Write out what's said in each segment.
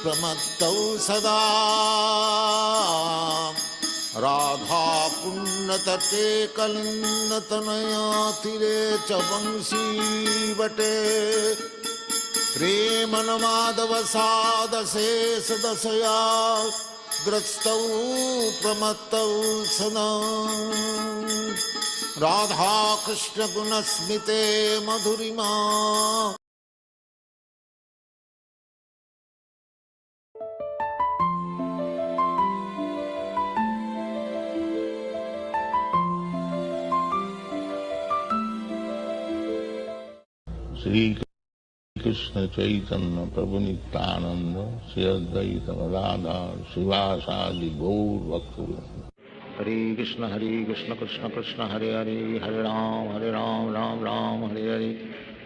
प्रमत्तौ सदा राधा पुण्यतटे कलिन्नतनया तीरे च वंशीवटे प्रेमनमाधवसादशेषदशया ग्रस्तौ प्रमत्तौ सदा राधा कृष्ण गुणस्मिते मधुरिमा। श्री कृष्ण चैतन्य प्रभु नित्यानंद श्री अद्वैत गदाधर शिवासादि गौर भक्तवृंद। हरे Krishna Krishna Krishna Hare Hare Hare Ram Ram Ram Hare Hare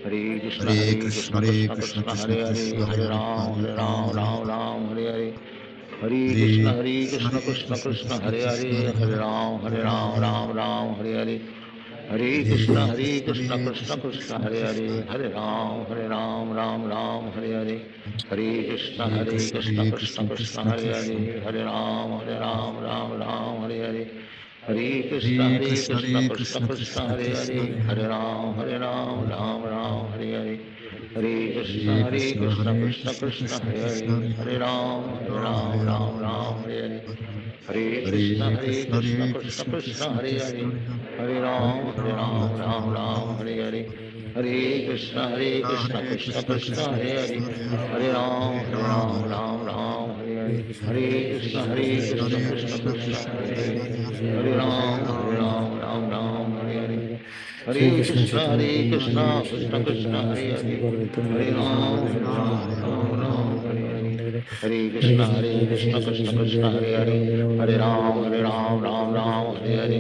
Hare Krishna Krishna Krishna Hare Hare Hare Ram Ram Hare Hare Hare Krishna Krishna Krishna Hare Hare Hare Ram Ram Hare Hare Hare Krishna Krishna Krishna Hare Hare Hare Ram Ram Hare Hare Hare Krishna Krishna Krishna Hare Hare Hare Ram Ram Hare Hare Hare Krishna Krishna Krishna Hare Hare Hare Ram Ram Hare Hare Hare Krishna Krishna Krishna Hare Hare Hare Ram Ram Hare Hare Hare Krishna Krishna Krishna Hare Hare Hare Ram Ram Hare Hare Hare Krishna Krishna Krishna Hare Hare Hare Ram Ram Hare Hare Hare Krishna Krishna Krishna Hare Hare Hare Ram Ram Hare Hare Hare Krishna Krishna Krishna Hare Hare Hare Ram Hare Hare Hare Krishna Krishna Krishna Hare Hare Hare Ram Ram Hare Hare Hare Krishna Krishna Krishna Hare Hare Hare Ram Ram Hare Hare Hare Krishna Krishna Krishna Hare Hare Hare Ram Ram Hare Hare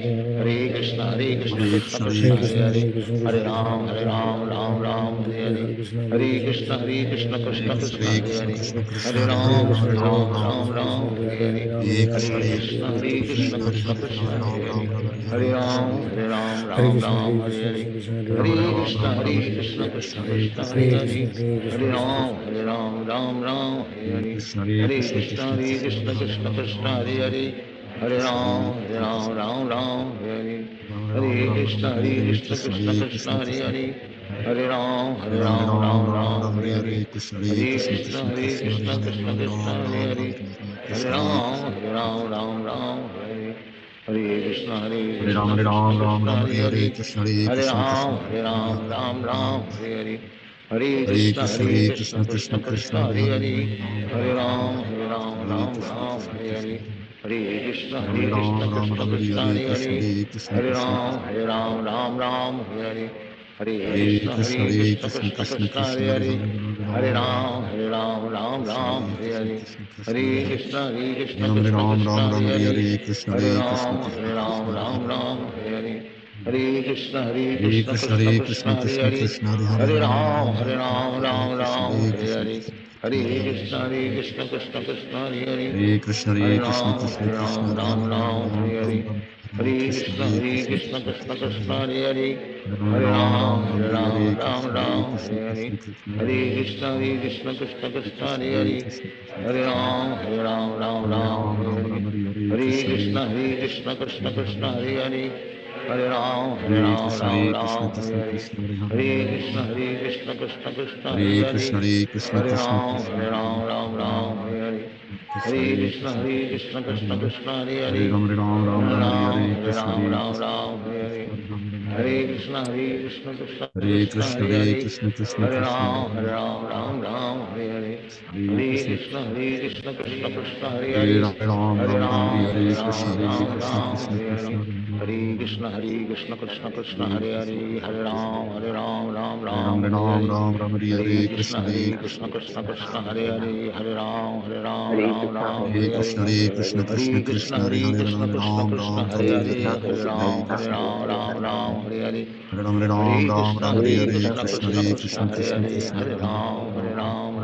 Hare Krishna Krishna Krishna Hare Hare Hare Ram Ram Hare Hare Hare Krishna Krishna Krishna Hare Hare Hare Ram Ram Hare Hare Hare Krishna Krishna Krishna Hare Hare Hare Ram Ram Hare Hare Hare Krishna Krishna Krishna Hare Hare Hare Ram Ram Hare Hare Hare Krishna Krishna Krishna Hare Hare Hare Ram Ram Hare Hare Hare Krishna Krishna Krishna Hare Hare Hare Ram Ram Hare Hare Hare Krishna Krishna Krishna Hare Hare Hare Ram Ram Hare Hare Hare Krishna Krishna Krishna Hare Hare Hare Ram Ram Hare Hare Hare Krishna Krishna Krishna Hare Hare Hare Ram Ram Hare Hare Hare Krishna Krishna Krishna Hare Hare Hare Ram Ram Hare Hare Hare Krishna Krishna Krishna Hare Hare Hare Ram Ram Hare Hare Hare Krishna Krishna Krishna Hare Hare Hare Ram Ram Hare Hare Hare Krishna Krishna Krishna Hare Hare Hare Ram Ram Hare Hare Hare Krishna Krishna Krishna Hare Hare Hare Ram Ram Hare Hare Hare Krishna Krishna Krishna Hare Hare Hare Ram Ram Hare Hare Hare Krishna Krishna Krishna Hare Hare Hare Ram Ram Hare Hare Hare Krishna Krishna Krishna Hare Hare Hare Ram Ram Hare Hare Hare Krishna Krishna Krishna Hare Hare Hare Ram Ram Hare Hare Hare Krishna Krishna Krishna Hare Hare Hare Ram Ram Hare Hare Hare Krishna Krishna Krishna Hare Hare Hare Ram Ram Hare Hare Hare Krishna Krishna Krishna Hare Hare Hare Ram Ram Hare Hare Hare Krishna Krishna Krishna Hare Hare Hare Ram Ram Hare Hare Hare Krishna Krishna Krishna Hare Hare Hare Ram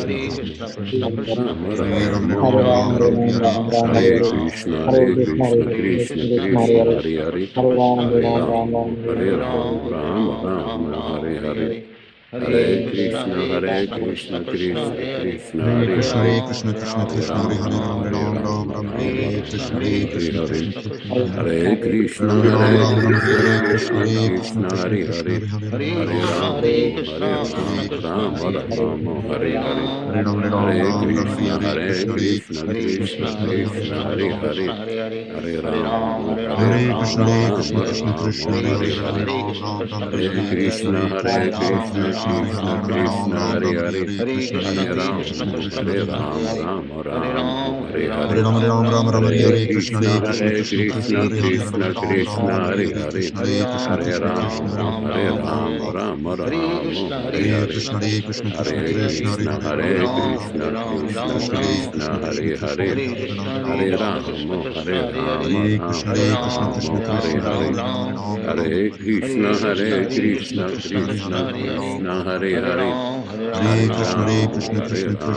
Krishna, Hare Krishna Krishna, Krishna, Krishna Hare Krishna, Ram, Hare Ram Hare, Rama, Hare Hare Ram, Hare, Hare Ram, Hare Hare Ram, Krishna, Hare Hare Hare, Krishna, Hare Krishna Krishna, Krishna, Hare Hare Krishna, Hare, Krishna Krishna, Hare Hare Ram, Hare, Hare Hare Ram, Ram, Hare Ram Ram, Ram, Ram Ram, Hare Hare Hare, Hare, Hare Hare Krishna, Krishna, Hare Hare Krishna, Krishna Krishna, Krishna, Krishna Hare Hare, Krishna, Hare Hare Hare Krishna, Hare, Hare Ram, Krishna, Hare Krishna Hare Ram, Krishna, Ram Hare Ram, Hare Ram, Ram Hare Hare Ram Hare, Ram Ram, Ram Ram Hare Hare Krishna, Krishna, Ram, Hare Hare Hare Krishna, Krishna, Hare, Krishna Krishna Krishna, Krishna, Hare Hare Hare Hare Krishna, Ram Ram Hare Ram Ram Hare Hare Krishna, Hare Krishna, Krishna, Krishna Hare Hare Krishna, Krishna, Krishna Hare Ram, Krishna, Hare, Hare Hare Ram Hare Hare Ram Krishna, Ram Hare Ram, Hare Hare Krishna, Krishna, Krishna Hare Ram, Krishna, Krishna, Ram Hare Krishna Hare, Ram, Hare Hare Hare, Hare Ram, Ram Hare Ram Hare Ram, Ram Ram Hare Krishna, Hare Ram, Hare Hare Krishna, Hare Krishna, Krishna, Hare Krishna Krishna Krishna, Krishna, Hare Hare Krishna, Hare Krishna, Ram Hare Krishna Ram Hare, Krishna, Hare Hare, Hare Hare Ram, Ram, Hare Hare Ram, Hare Ram Krishna, Ram, Hare Ram, Ram Krishna, Hare Hare, Krishna Ram, Krishna, Hare Hare Hare Hare Krishna, Ram Hare, Hare Ram Krishna, Ram Krishna Ram Hare Hare Krishna, Hare Hare Hare, Krishna, Hare Hare Ram, Hare Krishna, Krishna, Ram, Hare Hare Hare Krishna Ram, Ram Ram Ram Krishna, Ram Ram, Ram Hare Hare Hare, Hare Hare Krishna, Krishna, Hare Hare Hare Krishna, Krishna, Krishna Ram, Krishna Krishna, Hare Hare Krishna, Hare Hare Ram, Hare, Ram Hare Ram, Ram, Hare Hare Ram, Hare, Hare Ram Ram Ram Ram, Ram Hare Hare Hare Hare, Hare Krishna, Krishna, Hare Hare Krishna, Hare Krishna Krishna, Krishna, Krishna, Hare Hare Hare Krishna, Ram Krishna Krishna Ram Krishna, Ram Krishna, Hare Hare Hare Hare, Hare Hare, Krishna, Hare Hare Krishna, Ram, Hare Krishna Hare Ram, Krishna, Ram, Hare Ram Ram Hare Ram Ram, Hare Ram Ram, Hare, Ram Ram Hare Ram, Krishna, Hare Hare Hare Hare, Krishna, Krishna, Hare Krishna Krishna, Krishna, Krishna Hare Hare Krishna, Hare, Hare Krishna, Hare Hare Ram Hare Ram Ram, Ram Hare Krishna, Ram Ram, Hare Krishna Ram Krishna, Hare Ram, Krishna, Krishna, Hare Krishna Krishna, Hare, Hare Hare Hare Krishna, Ram Hare Hare Ram Krishna, Krishna Ram, Krishna, Hare Hare Hare, Ram, Hare Ram Krishna, Hare Hare Ram, Krishna, Ram, Krishna Hare Ram, Hare Krishna, Ram, Hare Hare, Ram Hare Ram Ram, Ram Hare Ram Hare, Hare Hare Krishna, Hare Krishna, Hare Krishna, Krishna Hare Krishna, Krishna, Krishna, Krishna Krishna, Hare Krishna Krishna, Hare Hare Ram Hare, Ram Krishna, Hare Hare Hare, Ram, Hare Hare Krishna Hare Krishna Krishna Ram, Hare Hare Ram, Ram Ram Ram, Ram Ram Hare Hare Hare. Krishna Krishna Hare Krishna Krishna, Ram Hare Hare Ram Krishna, Ram Ram Ram Krishna Hare Krishna, Krishna Hare Krishna Hare. Krishna Krishna Hare Hare Hare Ram Ram, Ram Ram Ram Hare Hare Ram, Krishna Ram Krishna Krishna Ram, Krishna Hare Hare Hare Hare. Hare Ram Hare Ram Ram Ram Krishna, Hare Hare Krishna Krishna, Krishna Krishna Krishna Krishna Hare Krishna, Hare Hare Ram Hare. Ram Ram Hare Ram Ram, Hare Krishna Hare Krishna Ram, Krishna Ram Hare Ram Ram, Ram Hare Ram Ram Hare. Hare Krishna Hare Krishna Krishna, Krishna Hare Hare Krishna, Ram Ram Krishna Ram Krishna, Hare Hare Krishna Hare. Hare Krishna Hare Ram, Hare Hare Ram Ram Ram, Ram Hare Ram Krishna Ram, Hare Krishna Hare. Krishna Hare Hare Ram Hare Ram Ram Krishna, Hare Krishna, Hare Krishna Krishna Krishna, Krishna Hare Hare Hare. Hare Ram Ram Hare Ram Hare Ram, Krishna Hare Krishna Ram, Krishna Ram Krishna Krishna Ram, Hare Hare Hare. Ram Ram Ram Hare Hare Krishna Krishna, Krishna Hare Krishna Krishna Krishna, Hare Ram Krishna Ram Ram Ram Krishna, Hare Hare Hare. Hare Krishna Hare Krishna Krishna Ram, Krishna Hare Hare Ram Ram, Ram Ram Ram Ram Hare Ram, Krishna Hare Krishna Hare. Krishna Krishna Hare Hare Ram Krishna, Ram Hare Ram Ram Krishna, Hare Krishna Krishna Krishna, Krishna Hare Hare Hare. Ram Ram Ram Hare Hare Krishna Ram, Hare Krishna Krishna Ram, Ram Krishna Hare Hare Ram, Ram Hare Ram Hare. Ram Hare Hare Krishna Krishna, Krishna Krishna Hare Hare Krishna, Ram Ram Krishna Hare Krishna, Hare Hare Hare. Krishna Krishna Hare Krishna Hare Ram, Hare Hare Ram Ram Ram, Ram Hare Ram Krishna Ram, Krishna Hare Krishna Hare. Krishna Hare Hare Ram Ram Krishna, Ram Ram Hare Hare Krishna, Krishna Krishna Krishna Krishna, Hare Hare Ram Hare. Ram Hare Ram, Hare Ram, Ram Ram, Hare Hare. Hare Krishna, Hare Krishna, Krishna Krishna, Hare Hare. Hare Krishna Hare Krishna Ram, Krishna Hare Hare Ram, Ram Ram Ram Hare Ram, Krishna Hare Krishna Hare. Krishna Hare Hare Ram Krishna, Ram Hare Krishna, Krishna Hare Krishna, Hare Krishna Hare. Krishna Krishna Hare Hare Ram Ram, Ram Hare Ram Hare Ram, Krishna Ram Krishna Ram, Krishna Hare Hare Hare. Ram Hare Ram Krishna, Hare Hare Krishna Krishna, Hare Krishna Hare Ram, Hare Ram, Ram Ram, Hare Hare. Hare Krishna, Krishna Krishna, Hare Hare, Hare Hare Hare Ram, Hare Ram, Hare Ram Ram, Krishna Hare Hare. Hare Krishna Hare Krishna Krishna, Krishna Krishna Krishna Krishna, Krishna Hare Krishna Hare, Hare Hare Hare Ram Ram, Hare Ram Ram, Hare Krishna Ram Hare Ram. Krishna Krishna Krishna Hare Hare Krishna, Hare Ram Hare Ram Hare Ram Ram Krishna, Hare Krishna Hare Hare Krishna, Krishna Krishna Hare Krishna Ram, Hare Hare Ram Ram Hare Ram, Ram Hare Ram Hare. Ram Hare Hare Ram, Krishna Hare Krishna Ram, Krishna Ram Hare Hare Ram, Ram Ram Hare Hare Ram, Hare Ram Krishna Ram. Krishna Krishna Krishna Hare Hare Krishna, Hare Ram Krishna Hare Ram Ram Krishna, Ram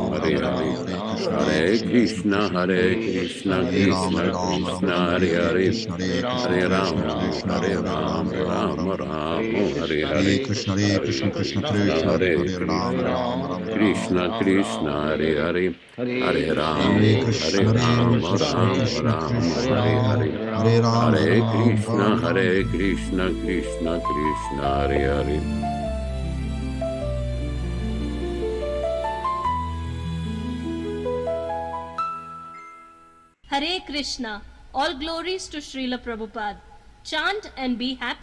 Hare Hare Hare. Krishna Krishna Hare Krishna Ram, Krishna Hare Hare Hare Ram, Ram Ram Ram Ram Ram Ram, Hare Hare Hare. Krishna Hare Krishna Krishna, Krishna Hare Hare Ram Krishna, Ram Ram Hare Ram Ram, Ram Ram Ram Ram, Hare Hare. Hare Hare Ram, Hare Krishna Ram, Krishna Ram Krishna Ram, Krishna Hare Hare. Hare Ram Hare Ram Krishna, Ram Ram Hare Krishna, Krishna Krishna, Hare Hare. Hare Krishna. All glories to Srila Prabhupada. Chant and be happy.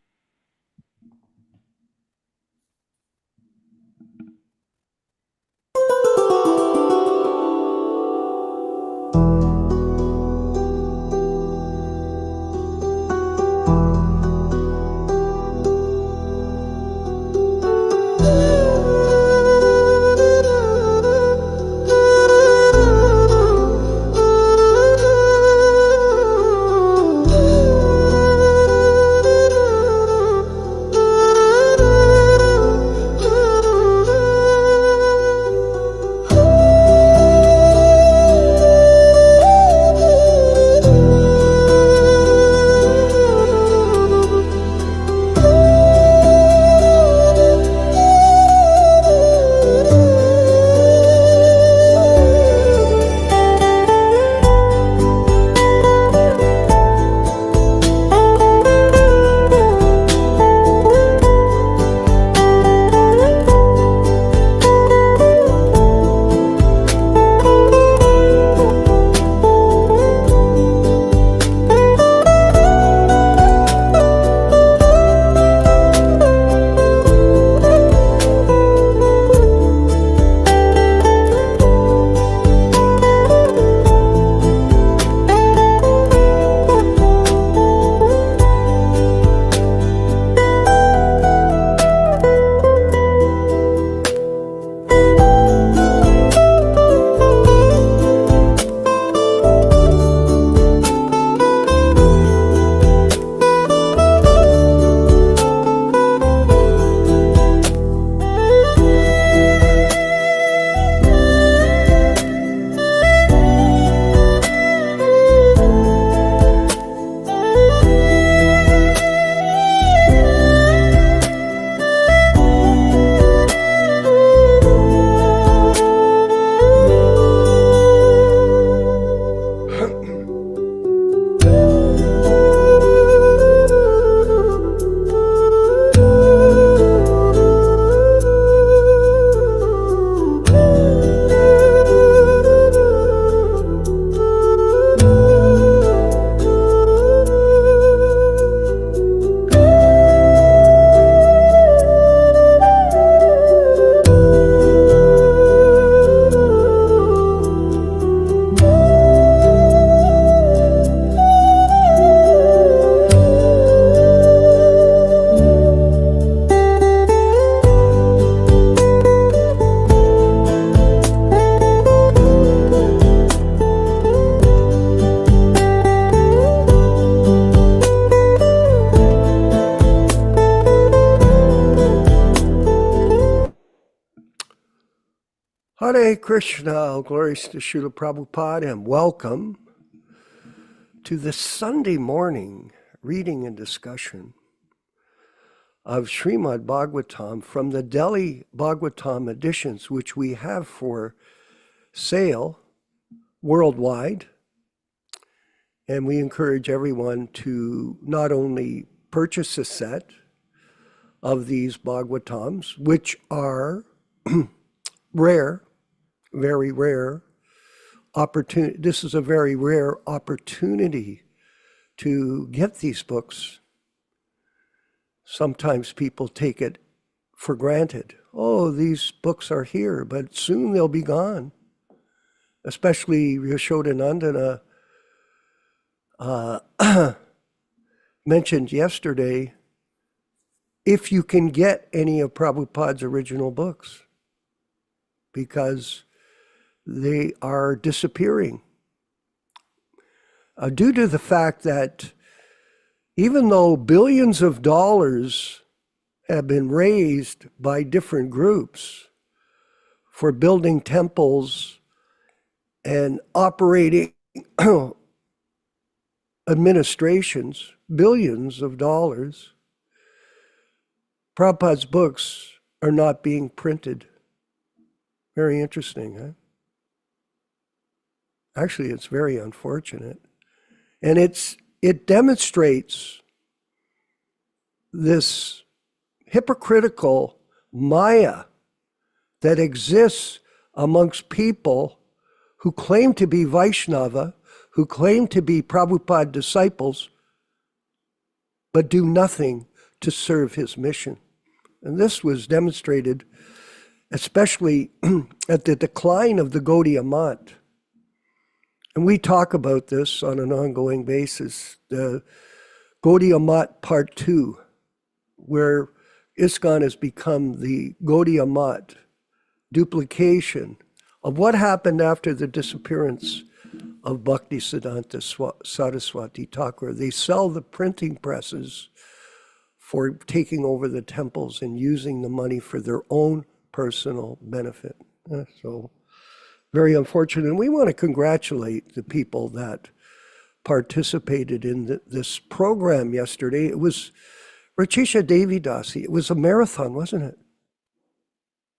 Hare Krishna, glories to Srila Prabhupada, and welcome to the Sunday morning reading and discussion of Srimad Bhagavatam from the Delhi Bhagavatam editions, which we have for sale worldwide. And we encourage everyone to not only purchase a set of these Bhagavatams, which are rare, very rare opportunity. This is a very rare opportunity to get these books. Sometimes people take it for granted. Oh, these books are here, but soon they'll be gone. Especially Yashodanandana mentioned yesterday, if you can get any of Prabhupada's original books, because they are disappearing. Due to the fact that even though billions of dollars have been raised by different groups for building temples and operating administrations, billions of dollars, Prabhupada's books are not being printed. Very interesting, huh? Actually, it's very unfortunate. And it demonstrates this hypocritical maya that exists amongst people who claim to be Vaishnava, who claim to be Prabhupada disciples, but do nothing to serve his mission. And this was demonstrated especially at the decline of the Gaudiya Math. And we talk about this on an ongoing basis, the Gaudiya Math Part 2, where ISKCON has become the Gaudiya Math duplication of what happened after the disappearance of Bhaktisiddhanta Saraswati Thakur. They sell the printing presses for taking over the temples and using the money for their own personal benefit. So very unfortunate. And we want to congratulate the people that participated in this program yesterday. It was Rachisha Devidasi. It was a marathon, wasn't it?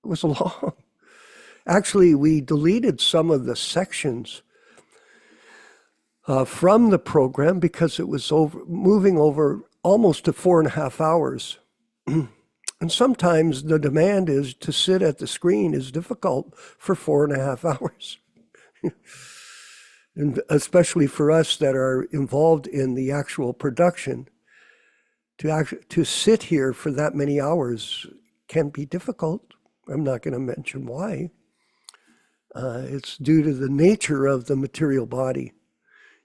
It was long. Actually, we deleted some of the sections from the program because it was moving over almost to 4.5 hours. And sometimes the demand is to sit at the screen is difficult for 4.5 hours. And especially for us that are involved in the actual production, to sit here for that many hours can be difficult. I'm not going to mention why. It's due to the nature of the material body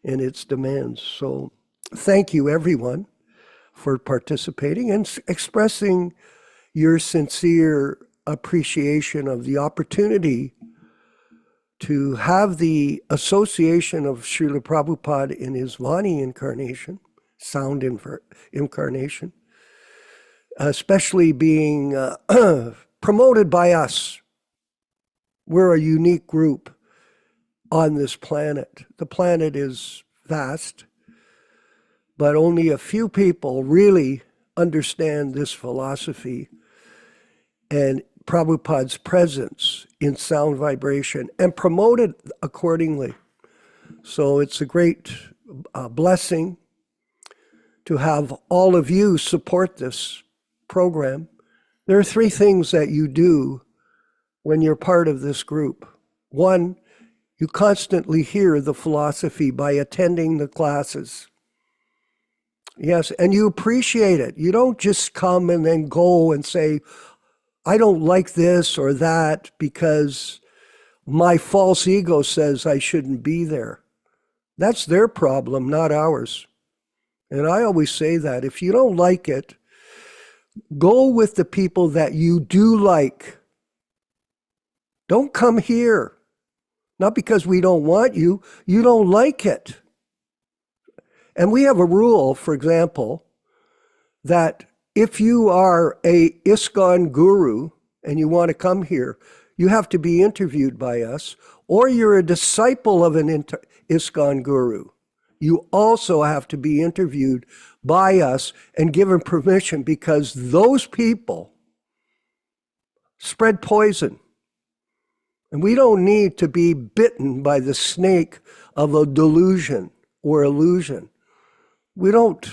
and its demands. So thank you, everyone, for participating and expressing your sincere appreciation of the opportunity to have the association of Srila Prabhupada in his Vani incarnation, sound incarnation, especially being promoted by us. We're a unique group on this planet. The planet is vast, but only a few people really understand this philosophy and Prabhupada's presence in sound vibration and promote it accordingly. So it's a great blessing to have all of you support this program. There are 3 things that you do when you're part of this group. 1, you constantly hear the philosophy by attending the classes. Yes, and you appreciate it. You don't just come and then go and say, I don't like this or that because my false ego says I shouldn't be there. That's their problem, not ours. And I always say that if you don't like it, go with the people that you do like. Don't come here. Not because we don't want you, you don't like it. And we have a rule, for example, that if you are a ISKCON guru and you want to come here, you have to be interviewed by us, or you're a disciple of an ISKCON guru. You also have to be interviewed by us and given permission, because those people spread poison. And we don't need to be bitten by the snake of a delusion or illusion. We don't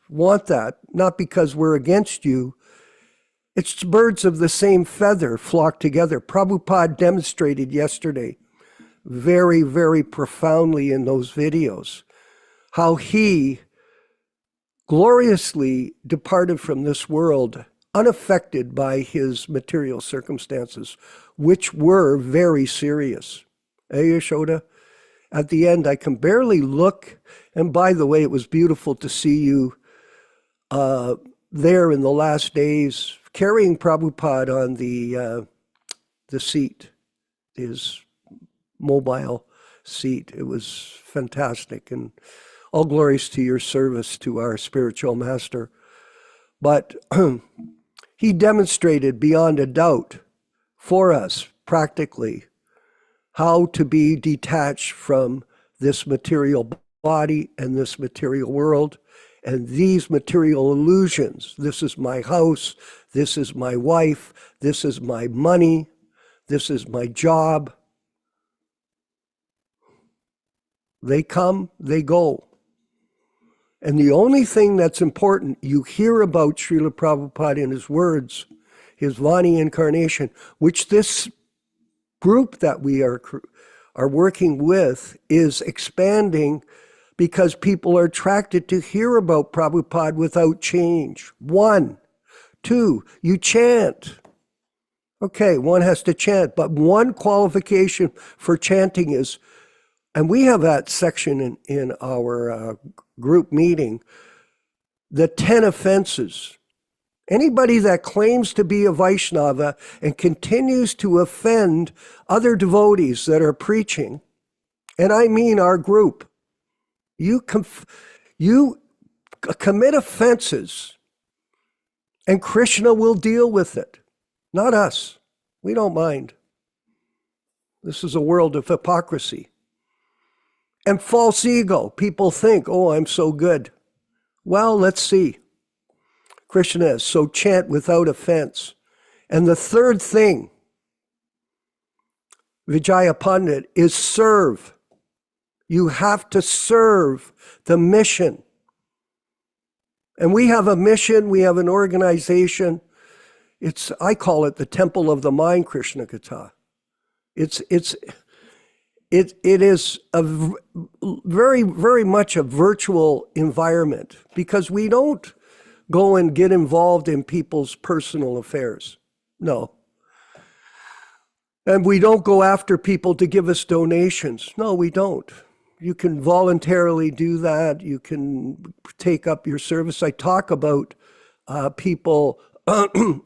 want that, not because we're against you. It's birds of the same feather flock together. Prabhupada demonstrated yesterday very, very profoundly in those videos how he gloriously departed from this world unaffected by his material circumstances, which were very serious. Yashoda, at the end, I can barely look. And by the way, it was beautiful to see you there in the last days, carrying Prabhupada on the seat, his mobile seat. It was fantastic. And all glories to your service to our spiritual master. But he demonstrated beyond a doubt for us practically how to be detached from this material body and this material world and these material illusions. This is my house, this is my wife, this is my money, this is my job. They come, they go. And the only thing that's important, you hear about Srila Prabhupada in his words, his Vani incarnation, which this group that we are working with is expanding, because people are attracted to hear about Prabhupada without change. 1, 2, you chant. Okay, one has to chant, but one qualification for chanting is, and we have that section in our group meeting, the 10 offenses. Anybody that claims to be a Vaishnava and continues to offend other devotees that are preaching, and I mean our group, you commit offenses, and Krishna will deal with it, not us. We don't mind. This is a world of hypocrisy. And false ego. People think, oh, I'm so good. Well, let's see. Krishna is, so chant without offense. And the third thing, Vijaya Pandit, is serve. You have to serve the mission. And we have a mission, we have an organization. I call it the Temple of the Mind, Krishna Katha. It is a very, very much a virtual environment, because we don't go and get involved in people's personal affairs. No. And we don't go after people to give us donations. No, we don't. You can voluntarily do that. You can take up your service. I talk about people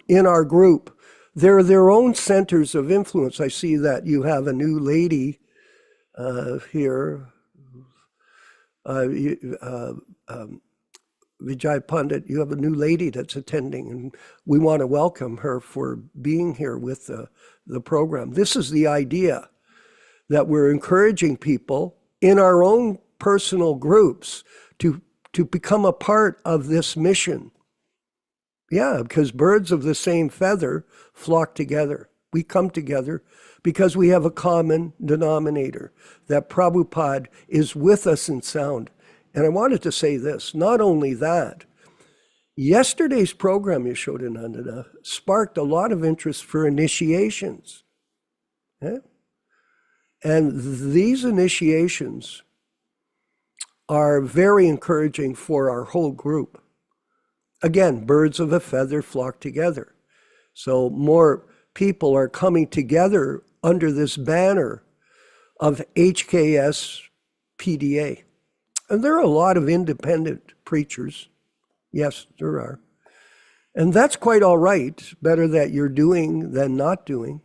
in our group. They're their own centers of influence. I see that you have a new lady here, Vijay Pandit, you have a new lady that's attending, and we want to welcome her for being here with the program. This is the idea, that we're encouraging people in our own personal groups to become a part of this mission. Yeah, because birds of the same feather flock together. We come together because we have a common denominator, that Prabhupada is with us in sound. And I wanted to say this, not only that, yesterday's program, Yashodanandana, sparked a lot of interest for initiations. Yeah? And these initiations are very encouraging for our whole group. Again, birds of a feather flock together. So more people are coming together under this banner of HKS PDA. And there are a lot of independent preachers. Yes, there are. And that's quite all right. Better that you're doing than not doing.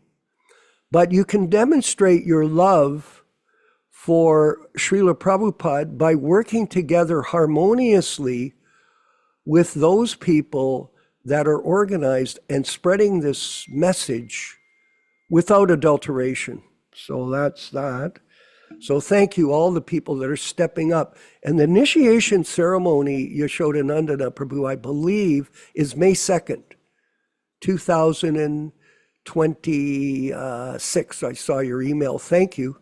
But you can demonstrate your love for Srila Prabhupada by working together harmoniously with those people that are organized and spreading this message without adulteration. So that's that. So thank you, all the people that are stepping up. And the initiation ceremony, Yashodanandana Prabhu, I believe, is May 2nd, 2026. I saw your email. Thank you.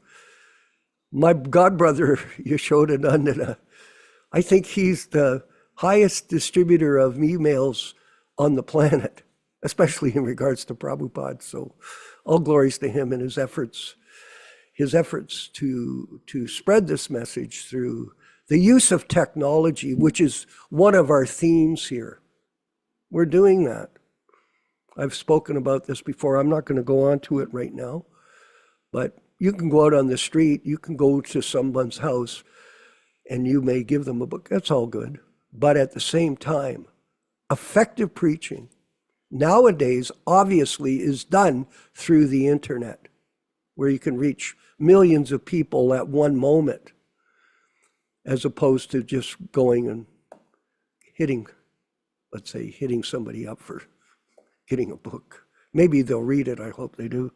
My godbrother, Yashodanandana, I think he's the highest distributor of emails on the planet, especially in regards to Prabhupada. So all glories to him and his efforts to spread this message through the use of technology, which is one of our themes here. We're doing that. I've spoken about this before. I'm not going to go on to it right now, but you can go out on the street, you can go to someone's house, and you may give them a book. That's all good. But at the same time, effective preaching nowadays obviously is done through the internet, where you can reach millions of people at one moment, as opposed to just going and hitting somebody up for getting a book. Maybe they'll read it. I hope they do.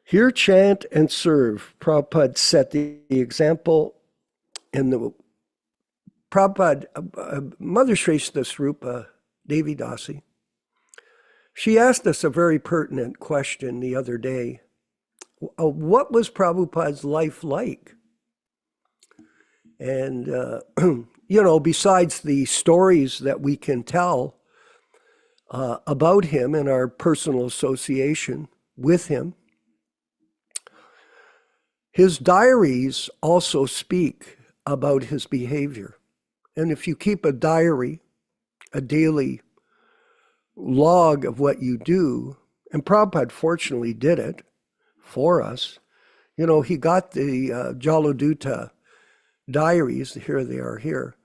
Hear, chant, and serve. Prabhupada set the example. And the Prabhupada, Mother Shrestha Swarupa Devi Dasi, she asked us a very pertinent question the other day. What was Prabhupada's life like? And, besides the stories that we can tell about him and our personal association with him, his diaries also speak about his behavior. And if you keep a diary, a daily log of what you do, and Prabhupada fortunately did it for us. He got the Jaladuta diaries, here they are here.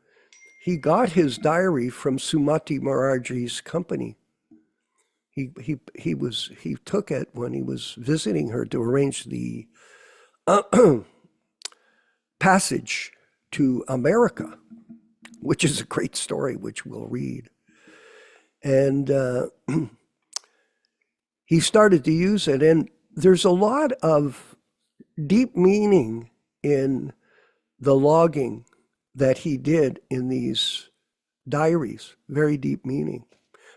He got his diary from Sumati Maharaj's company. He took it when he was visiting her to arrange the passage to America, which is a great story, which we'll read. And he started to use it. And there's a lot of deep meaning in the logging that he did in these diaries, very deep meaning.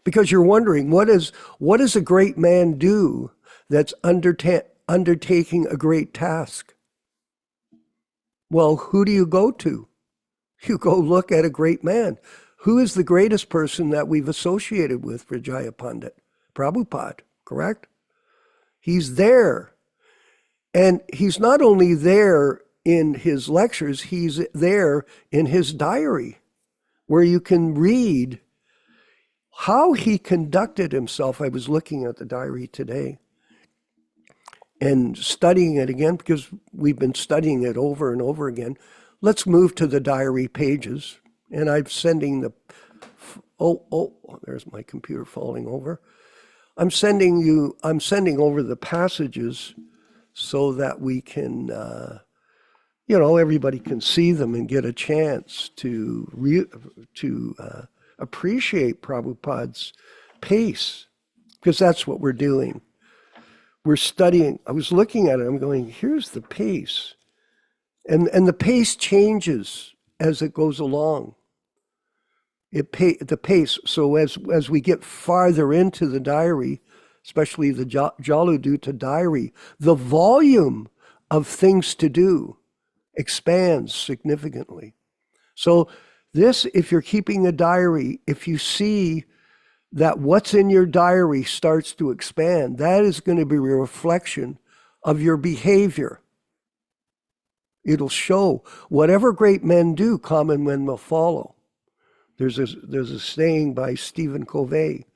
Because you're wondering, what does a great man do that's undertaking a great task? Well, who do you go to? You go look at a great man. Who is the greatest person that we've associated with, Vijaya Pandit? Prabhupada, correct? He's there. And he's not only there in his lectures, he's there in his diary, where you can read how he conducted himself. I was looking at the diary today and studying it again, because we've been studying it over and over again. Let's move to the diary pages. And I'm sending there's my computer falling over. I'm sending over the passages so that we can, everybody can see them and get a chance to appreciate Prabhupada's pace, because that's what we're doing. We're studying. I was looking at it, I'm going, here's the pace. And the pace changes as it goes along. The pace. So as we get farther into the diary, especially the Jaladuta diary, the volume of things to do expands significantly. So this, if you're keeping a diary, if you see that what's in your diary starts to expand, that is going to be a reflection of your behavior. It'll show whatever great men do, common men will follow. There's a saying by Stephen Covey.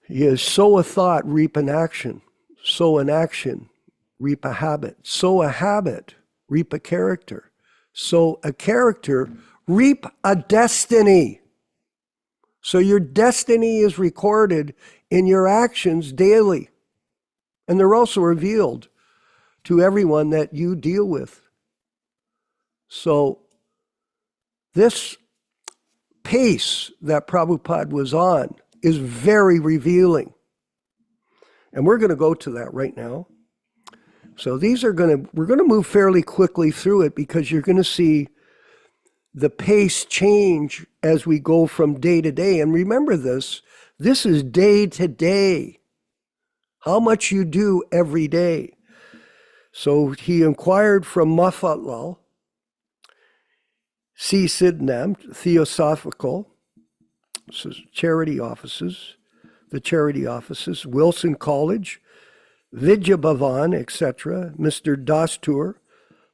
He is, sow a thought, reap an action. Sow an action, reap a habit. Sow a habit, reap a character. Sow a character, reap a destiny. So your destiny is recorded in your actions daily. And they're also revealed to everyone that you deal with. So this pace that Prabhupada was on is very revealing. And we're going to go to that right now. So we're going to move fairly quickly through it because you're going to see the pace change as we go from day to day. And remember this is day to day. How much you do every day. So he inquired from Mafatlal, C. Sydenham, Theosophical, charity offices, Wilson College, Vidya Bhavan, etc., Mr. Dastur,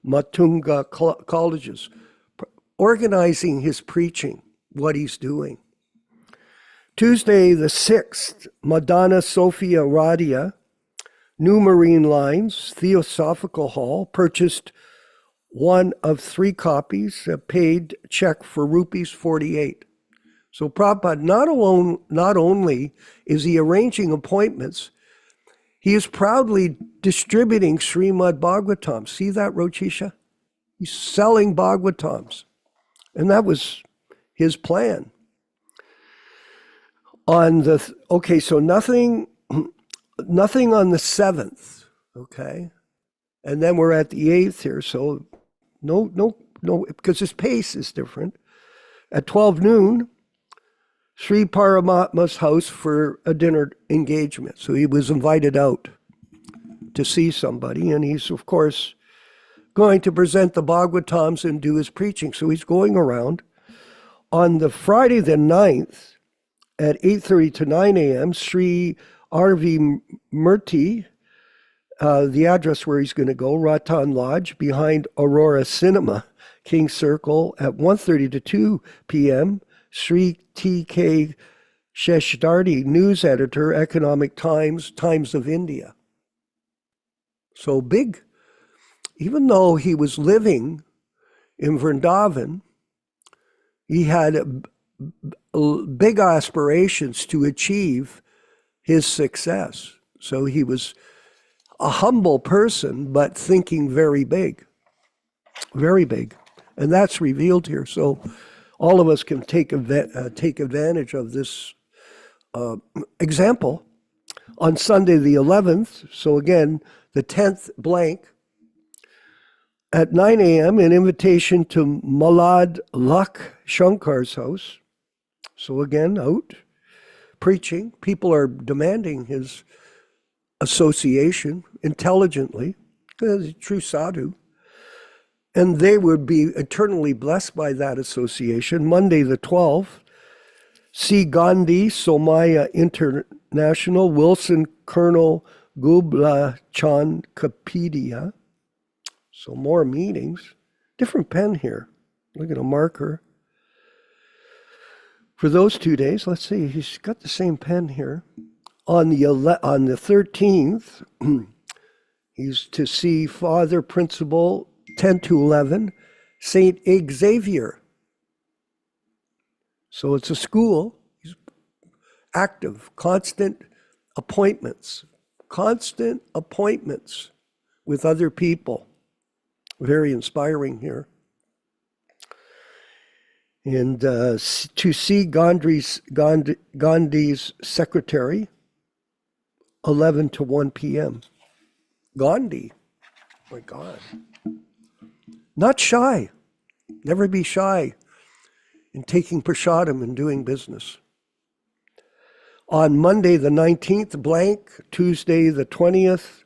Matunga colleges, organizing his preaching, what he's doing. Tuesday the 6th, Madonna Sophia Radia, New Marine Lines, Theosophical Hall, purchased one of 3 copies, a paid check for rupees 48. So Prabhupada not only is he arranging appointments, he is proudly distributing Srimad Bhagavatam. See that, Rochisha? He's selling Bhagavatams. And that was his plan. So nothing on the 7th, okay? And then we're at the 8th here, so no, because his pace is different. At 12 noon, Sri Paramatma's house for a dinner engagement. So he was invited out to see somebody, and he's, of course, going to present the Bhagavatams and do his preaching. So he's going around. On the Friday the 9th, at 8:30 to 9 a.m., Sri R.V. Murthy, the address where he's going to go, Ratan Lodge, behind Aurora Cinema, King Circle, at 1:30 to 2 p.m., Sri T.K. Sheshdardi, news editor, Economic Times, Times of India. So big, even though he was living in Vrindavan, he had big aspirations to achieve his success. So he was a humble person, but thinking very big, very big. And that's revealed here. So all of us can take advantage of this example. On Sunday the 11th, so again, the 10th blank, at 9 a.m., an invitation to Malad Lak Shankar's house. So again, out, preaching. People are demanding his association intelligently, because he's a true sadhu. And they would be eternally blessed by that association. Monday the 12th, C. Gandhi, Somaya International, Wilson Colonel Gubla Chand Kapedia. So more meetings. Different pen here. Look at a marker. For those 2 days, let's see, he's got the same pen here. On the 13th, he's to see Father Principal 10 to 11, St. Xavier. So it's a school. He's active, constant appointments with other people. Very inspiring here. And to see Gandhi's secretary, 11 to 1 p.m. Gandhi, my God. Not shy. Never be shy in taking prasadam and doing business. On Monday the 19th, blank. Tuesday the 20th,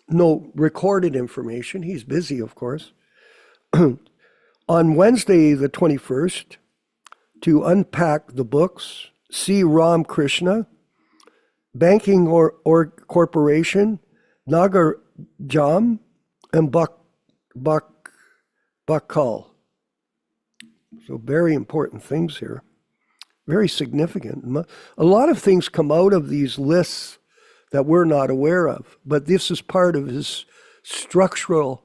no recorded information. He's busy, of course. On Wednesday the 21st, to unpack the books, see Ram Krishna, Banking or Corporation, Nagar Jam, and Bakal. So very important things here. Very significant. A lot of things come out of these lists that we're not aware of, but this is part of his structural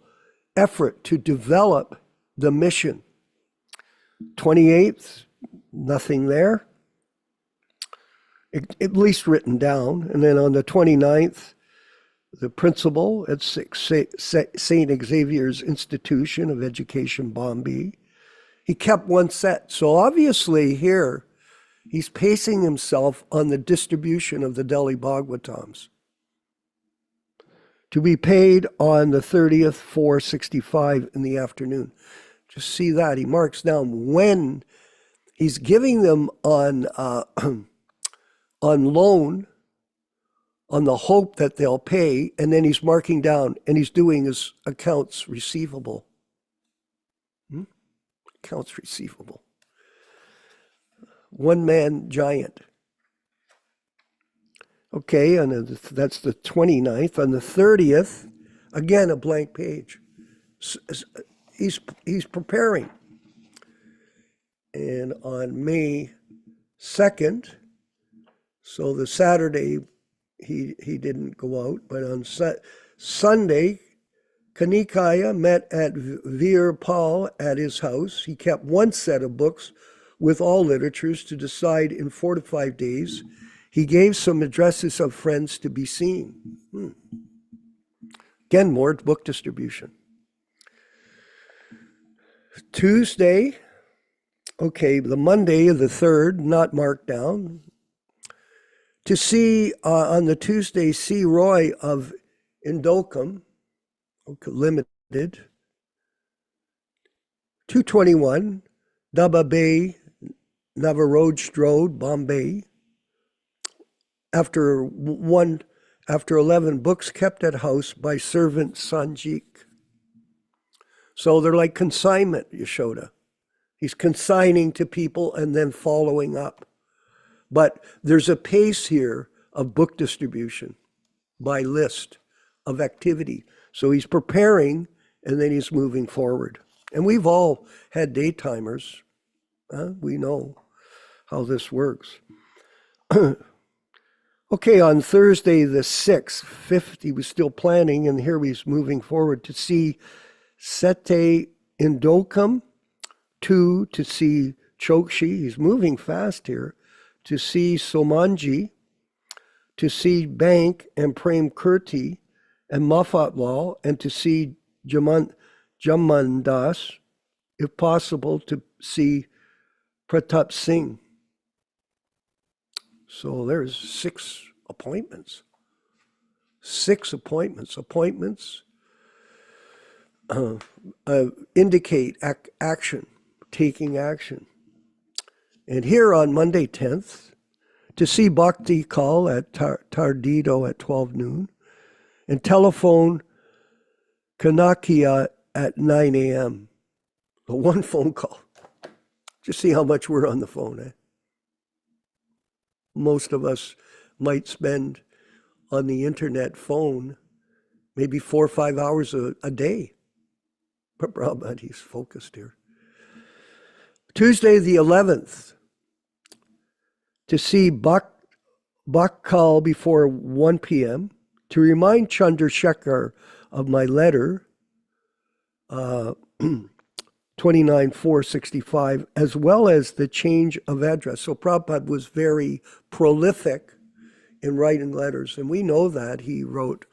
effort to develop the mission. 28th, nothing there, at least written down. And then on the 29th, the principal at St. Xavier's Institution of Education, Bombay. He kept one set. So obviously here, He's pacing himself on the distribution of the Delhi Bhagavatams, to be paid on the 30th, 4:65 in the afternoon. Just see that. He marks down when he's giving them on loan, on the hope that they'll pay, and then he's marking down, and he's doing his accounts receivable. Accounts receivable. One-man giant. Okay, and that's the 29th. On the 30th, again, a blank page. He's preparing. And on May 2nd, so the Saturday, he didn't go out, but on Sunday, Kanikaya met at Veer Pal at his house. He kept one set of books with all literatures to decide in 4 to 5 days. He gave some addresses of friends to be seen. Again, more book distribution. Tuesday, okay, the Monday of the 3rd, not marked down. To see on the Tuesday, C. Roy of Indocum, Limited, 221, Daba Bay, Navaroj Road, Bombay. After 11 books kept at house by servant Sanjik. So they're like consignment, Yashoda. He's consigning to people and then following up. But there's a pace here of book distribution by list of activity. So he's preparing and then he's moving forward. And we've all had day timers. We know how this works. Okay, on Thursday the 6th, 5th, he was still planning, and here he's moving forward to see Sete Indokam, 2 to see Chokshi, he's moving fast here, to see Somanji, to see Bank and Prem Kirti and Mafatlal, and to see Jamandas, if possible, to see Pratap Singh. So there's 6 appointments. 6 appointments. Appointments indicate action, taking action. And here on Monday 10th, to see Bhakti call at Tardido at 12 noon, and telephone Kanakia at 9 a.m. One phone call. Just see how much we're on the phone, eh? Most of us might spend on the internet phone maybe 4 or 5 hours a day. But Prabhupada, he's focused here. Tuesday the 11th, to see Bakhal before 1 p.m., to remind Chandrasekhar of my letter, 29-465, as well as the change of address. So Prabhupada was very prolific in writing letters, and we know that he wrote,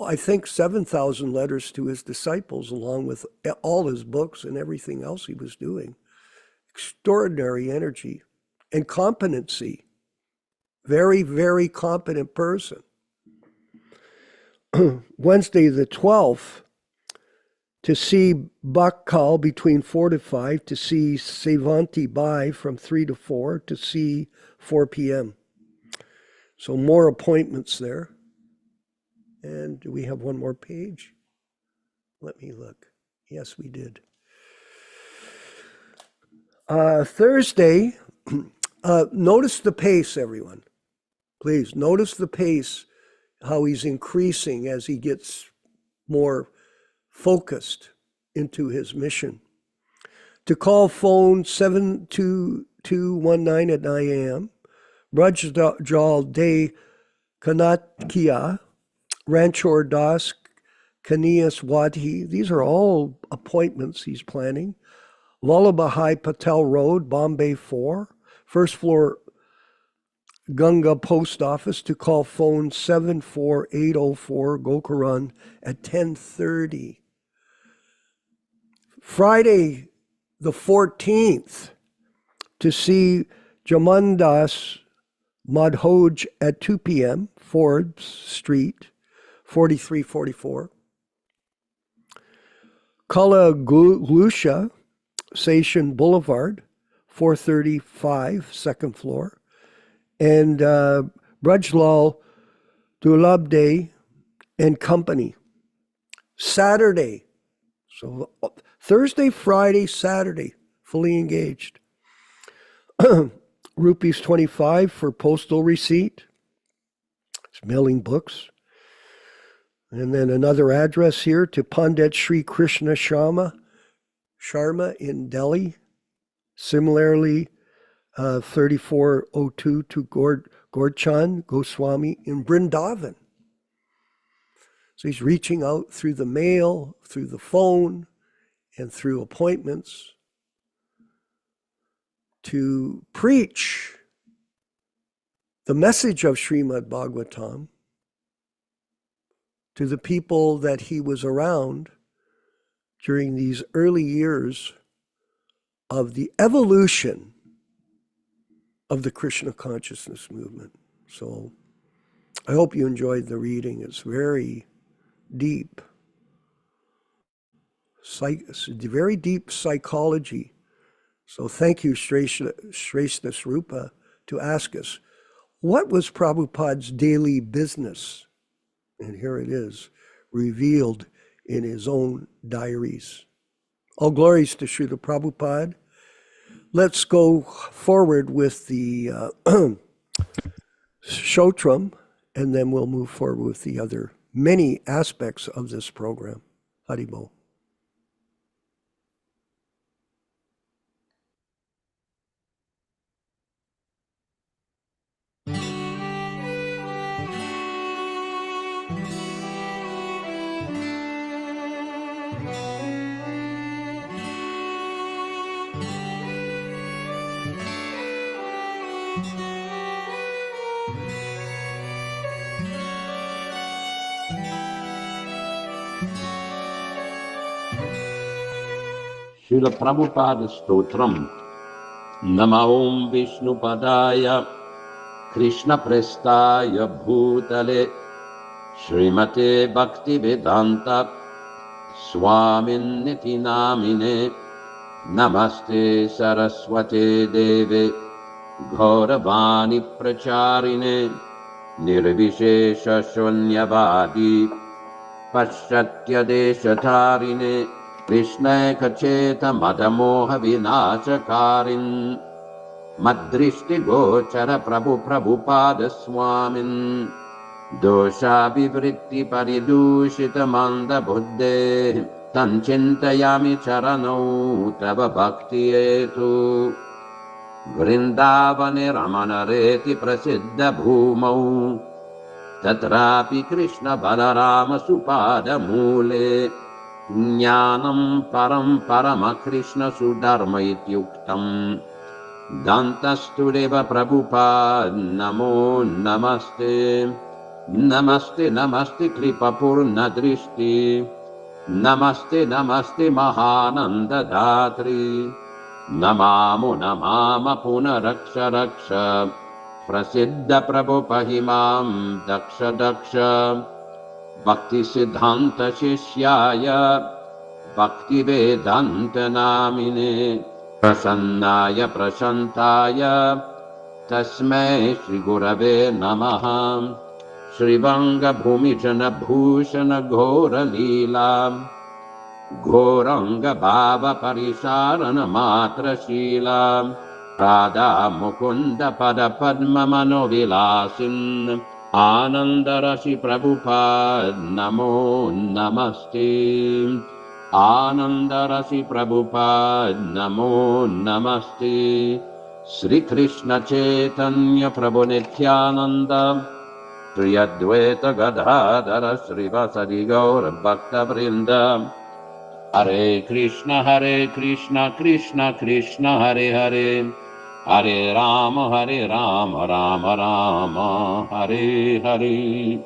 I think, 7,000 letters to his disciples, along with all his books and everything else he was doing. Extraordinary energy and competency. Very, very competent person. Wednesday the 12th, to see Bakhal between 4 to 5, to see Sevanti Bai from 3 to 4, to see 4 p.m. So more appointments there. And do we have one more page? Let me look. Yes, we did. Thursday, notice the pace, everyone. Please, notice the pace, how he's increasing as he gets more focused into his mission. To call phone 72219 at 9 a.m., Brajjal De Kanatkia, Ranchor Das, Kanias Wadi, these are all appointments he's planning. Lullaby Patel Road, Bombay 4, first floor Gunga Post Office, to call phone 74804 Gokaran at 10:30. Friday the 14th, to see Jamandas Madhoj at 2 p.m., Forbes Street, 4344. Kala Glusha, Station Boulevard, 435, second floor. And Brajlal Dulabde and Company, Saturday. So Thursday, Friday, Saturday, fully engaged. Rupees 25 for postal receipt. It's mailing books. And then another address here to Pandit Sri Krishna Sharma in Delhi. Similarly, 3402 to Gordchan Goswami in Vrindavan. So he's reaching out through the mail, through the phone, and through appointments to preach the message of Srimad Bhagavatam to the people that he was around during these early years of the evolution of the Krishna consciousness movement. So I hope you enjoyed the reading. It's very deep. Very deep psychology. So thank you, Shrestha Swarupa, to ask us, what was Prabhupada's daily business? And here it is, revealed in his own diaries. All glories to Srila Prabhupada. Let's go forward with the Shotram, and then we'll move forward with the other many aspects of this program. Haribol. Srila Prabhupada Stotram. Nama Om Vishnupadaya Krishna Prestaya Bhutale Srimate Bhakti Vedanta Swamin Niti Namine Namaste Saraswate Deve Gauravani Pracharine Nirvishesha Shunyavadi Paschatya Deshatarine Krishna Kacheta Madamoha Vinashakarin Madrishti Gochara Prabhupada Swamin Dosha Vivritti Paridushita Manda Buddhe Tanchintayami Charano Tava Bhakti Etu Vrindavane Ramanareti Prasiddha Bhumau Tatrapi Krishna Balarama Supada Mule Jnanam param parama Krishna sudharma ityuktam Dantastudeva Prabhupada Namo Namaste Namaste Namaste Kripa Purna Drishti Namaste Namaste Mahananda Dhatri Namamo Namama Punaraksha Raksha Prasiddha Prabhupahimam Daksha Daksha Bhakti Siddhanta Shishyaya Bhakti Vedanta Namine Prasannaya Prashantaya Tasmai Shri Gurave Namaha Shri Vanga Bhumijana Bhushana Ghora Leela Ghoranga Bhava Parisharana Matra Shila Radha Mukunda Pada Padma Manovilasin Ananda Rashi Prabhupada Namo Namaste Ananda Rashi Prabhupada Namo Namaste Sri Krishna Chaitanya Prabhu Nityananda Sri Advaita Gadadhara Srivasadi Gaura Bhakta Vrinda Hare Krishna Krishna Krishna Hare Hare Hare Rama Rama Rama Hare Hare.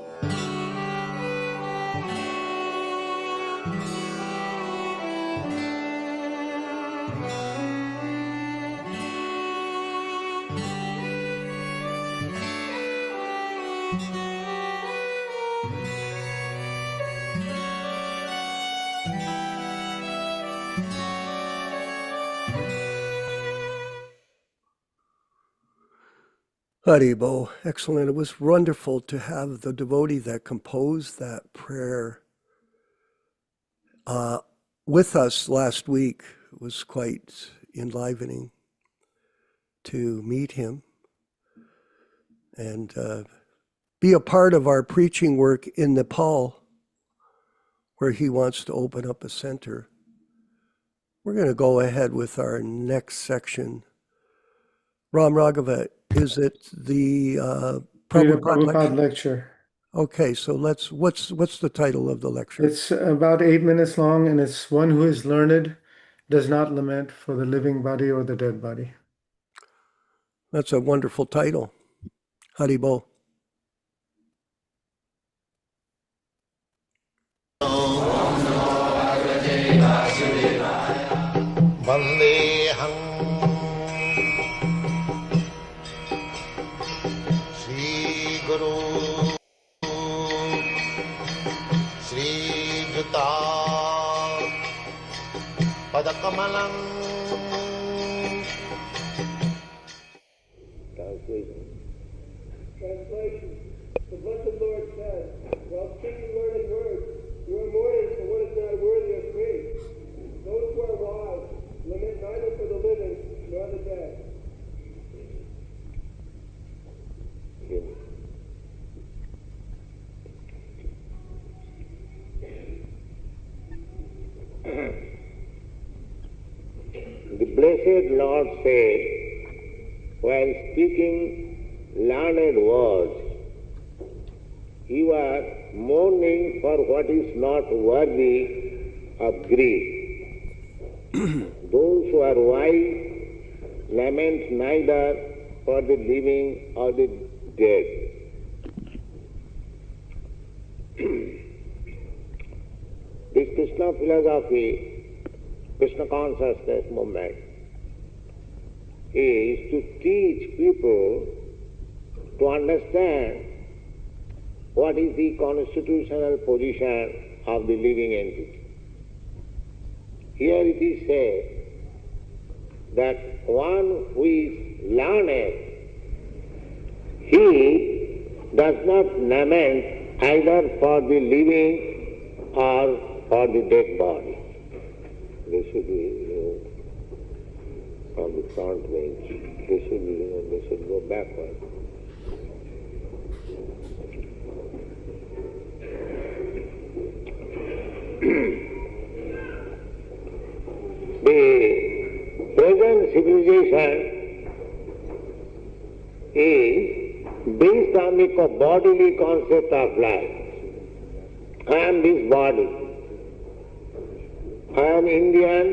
Haribo, excellent. It was wonderful to have the devotee that composed that prayer with us last week. It was quite enlivening to meet him and be a part of our preaching work in Nepal, where he wants to open up a center. We're going to go ahead with our next section. Ram Raghava, is it the Prabhupada lecture? Okay, so what's the title of the lecture? It's about 8 minutes long, and it's one who is learned does not lament for the living body or the dead body. That's a wonderful title. Haribo. Vandeham Shri Guru Shri Juta Padakamalam. Translation. The Blessed Lord says, while speaking learned words, you are mourning for what is not worthy of praise. Those who are wise lament neither for the living nor the dead. The Blessed Lord said, while speaking learned words, you are mourning for what is not worthy of grief. Those who are wise lament neither for the living or the dead. This Krishna philosophy, Krishna consciousness movement, is to teach people to understand what is the constitutional position of the living entity. Here it is said that one who is learned, he does not lament either for the living or for the dead body. They should be removed from the front bench. They should be removed. They should go backward. The present civilization is based on the bodily concept of life. I am this body. I am Indian,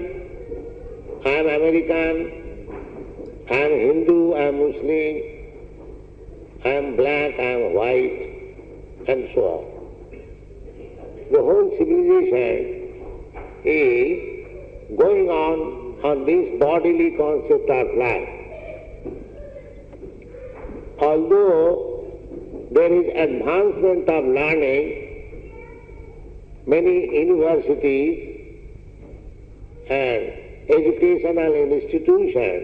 I am American, I am Hindu, I am Muslim, I am black, I am white, and so on. The whole civilization is going on this bodily concept of life. Although there is advancement of learning, many universities and educational institutions,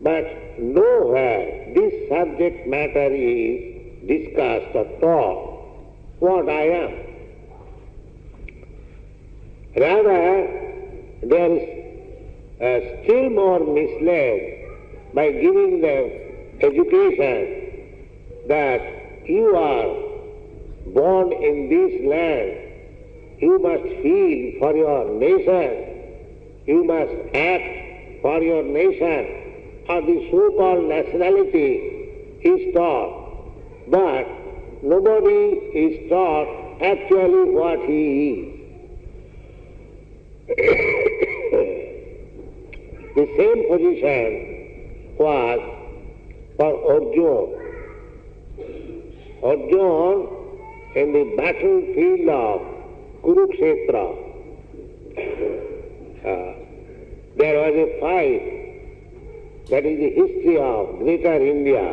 but nowhere this subject matter is discussed or taught, what I am. Rather, there is still more misled by giving them education that you are born in this land, you must feel for your nation, you must act for your nation, or the so-called nationality is taught, but nobody is taught actually what he is. The same position was for Arjuna. Arjuna in the battlefield of Kurukshetra, there was a fight that is the history of greater India,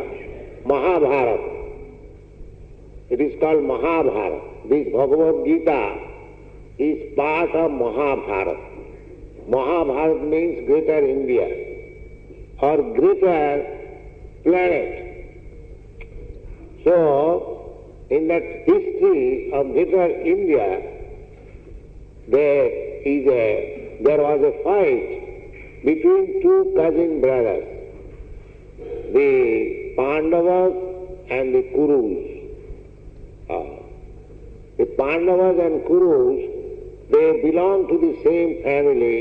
Mahabharata. It is called Mahabharata. This Bhagavad Gita is part of Mahabharata. Mahabharata means greater India or greater planet. So, in that history of greater India, there was a fight between two cousin brothers, the Pandavas and the Kurus. The Pandavas and Kurus, they belong to the same family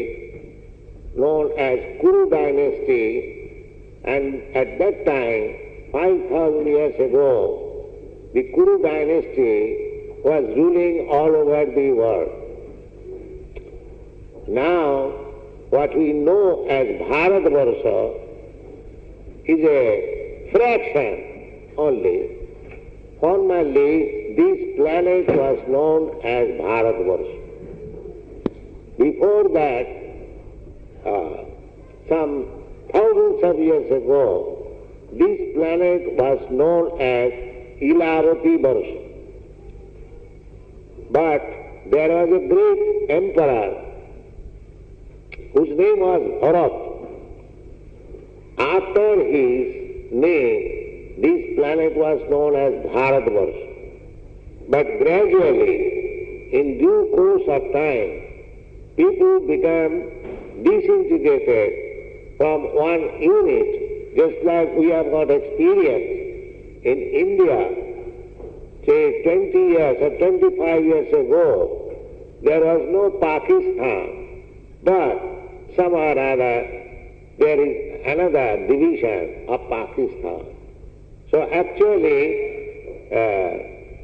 known as Kuru dynasty, and at that time, 5,000 years ago, the Kuru dynasty was ruling all over the world. Now, what we know as Bharatvarsha is a fraction only. Formerly, this planet was known as Bharatvarsha. Before that, some thousands of years ago, this planet was known as Ilavati Varsha. But there was a great emperor whose name was Bharat. After his name, this planet was known as Bharatvarsha. But gradually, in due course of time, people became disintegrated from one unit, just like we have got experience in India. Say 20 years or 25 years ago, there was no Pakistan, but somehow or other there is another division of Pakistan. So actually,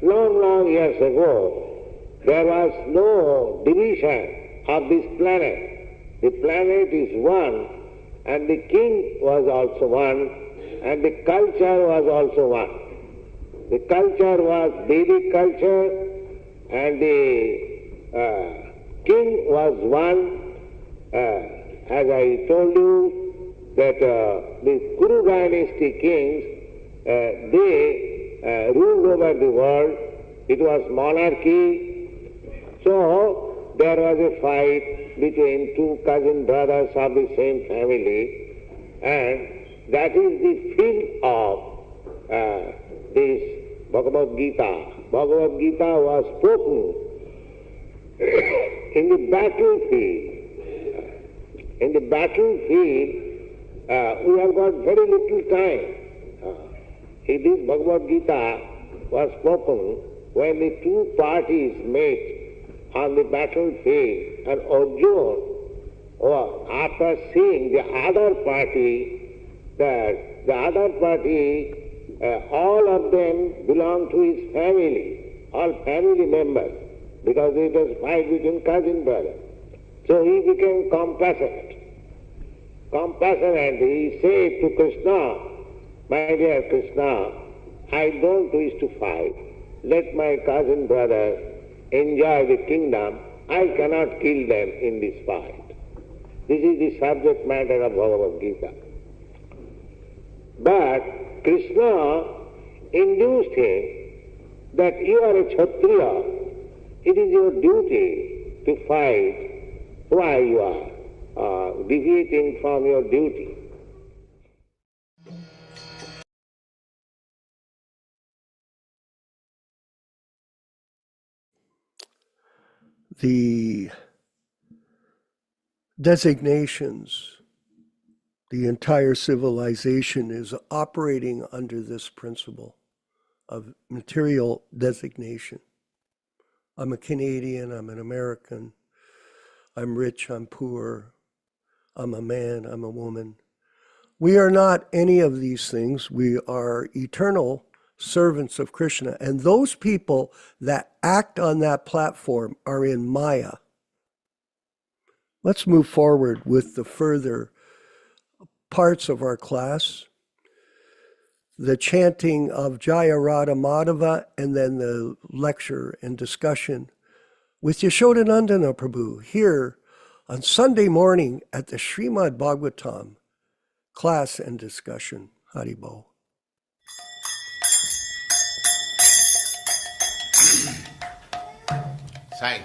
long years ago, there was no division of this planet. The planet is one, and the king was also one, and the culture was also one. The culture was Vedic culture, and the king was one. As I told you, that the Kuru dynasty kings, they ruled over the world. It was monarchy. So there was a fight between two cousin brothers of the same family, and that is the field of this Bhagavad Gita. Bhagavad Gita was spoken in the battlefield. In the battlefield, we have got very little time. This Bhagavad Gita was spoken when the two parties met on the battlefield, and Arjuna, after seeing the other party, that the other party, all of them belong to his family, all family members, because it was fight between cousin brothers. So he became compassionate. Compassionate, he said to Krishna, "My dear Krishna, I don't wish to fight. Let my cousin brothers enjoy the kingdom. I cannot kill them in this fight." This is the subject matter of Bhagavad Gita. But Krishna induced him that you are a Kshatriya. It is your duty to fight. Why you are deviating from your duty? The designations, the entire civilization is operating under this principle of material designation. I'm a Canadian, I'm an American, I'm rich, I'm poor, I'm a man, I'm a woman. We are not any of these things. We are eternal servants of Krishna. And those people that act on that platform are in Maya. Let's move forward with the further parts of our class. The chanting of Jaya Radha Madhava, and then the lecture and discussion with Yashodanandana Prabhu here on Sunday morning at the Srimad Bhagavatam class and discussion. Haribo. Sign.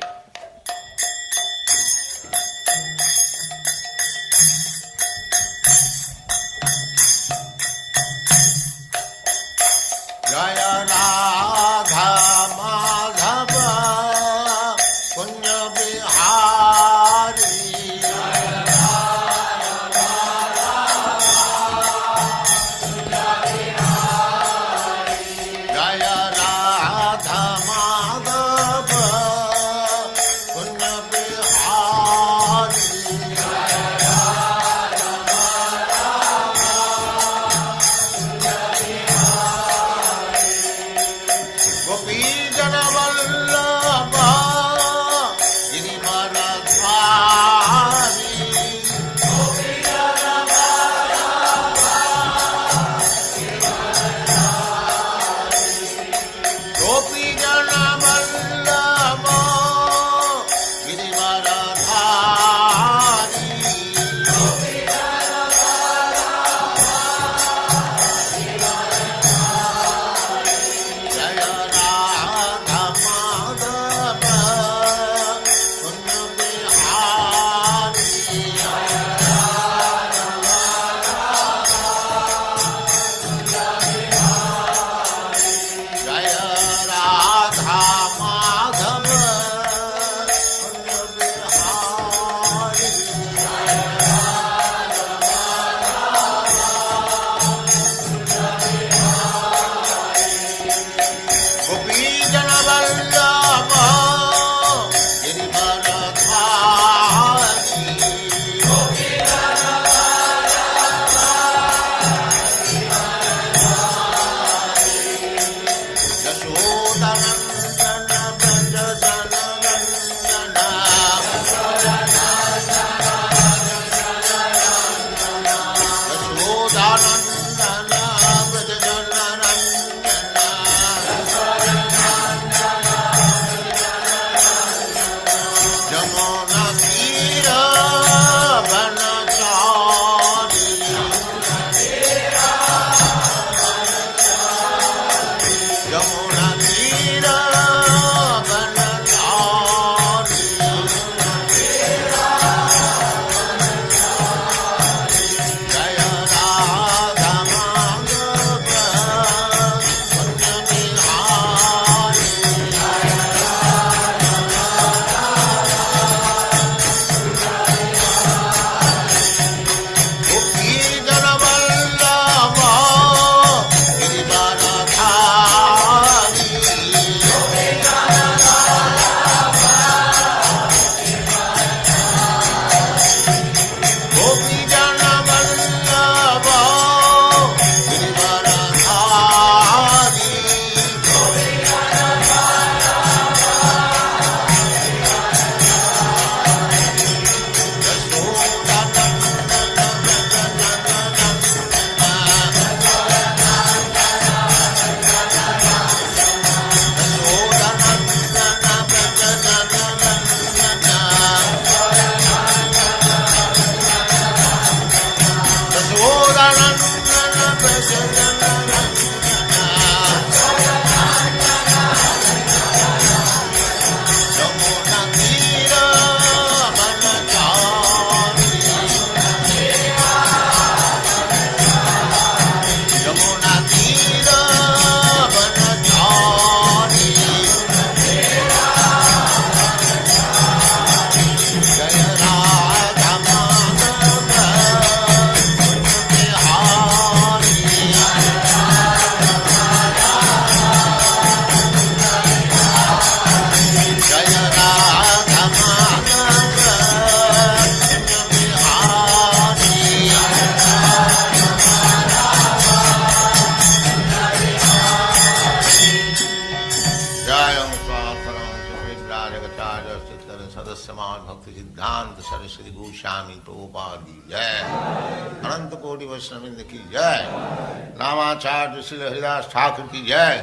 Bhakti Siddhanta Saraswati Goswami Prabhupada ki jai, Ananta Koti Vaishnavrinda ki jai, Ācārya Srila Haridas Thakur ki jai,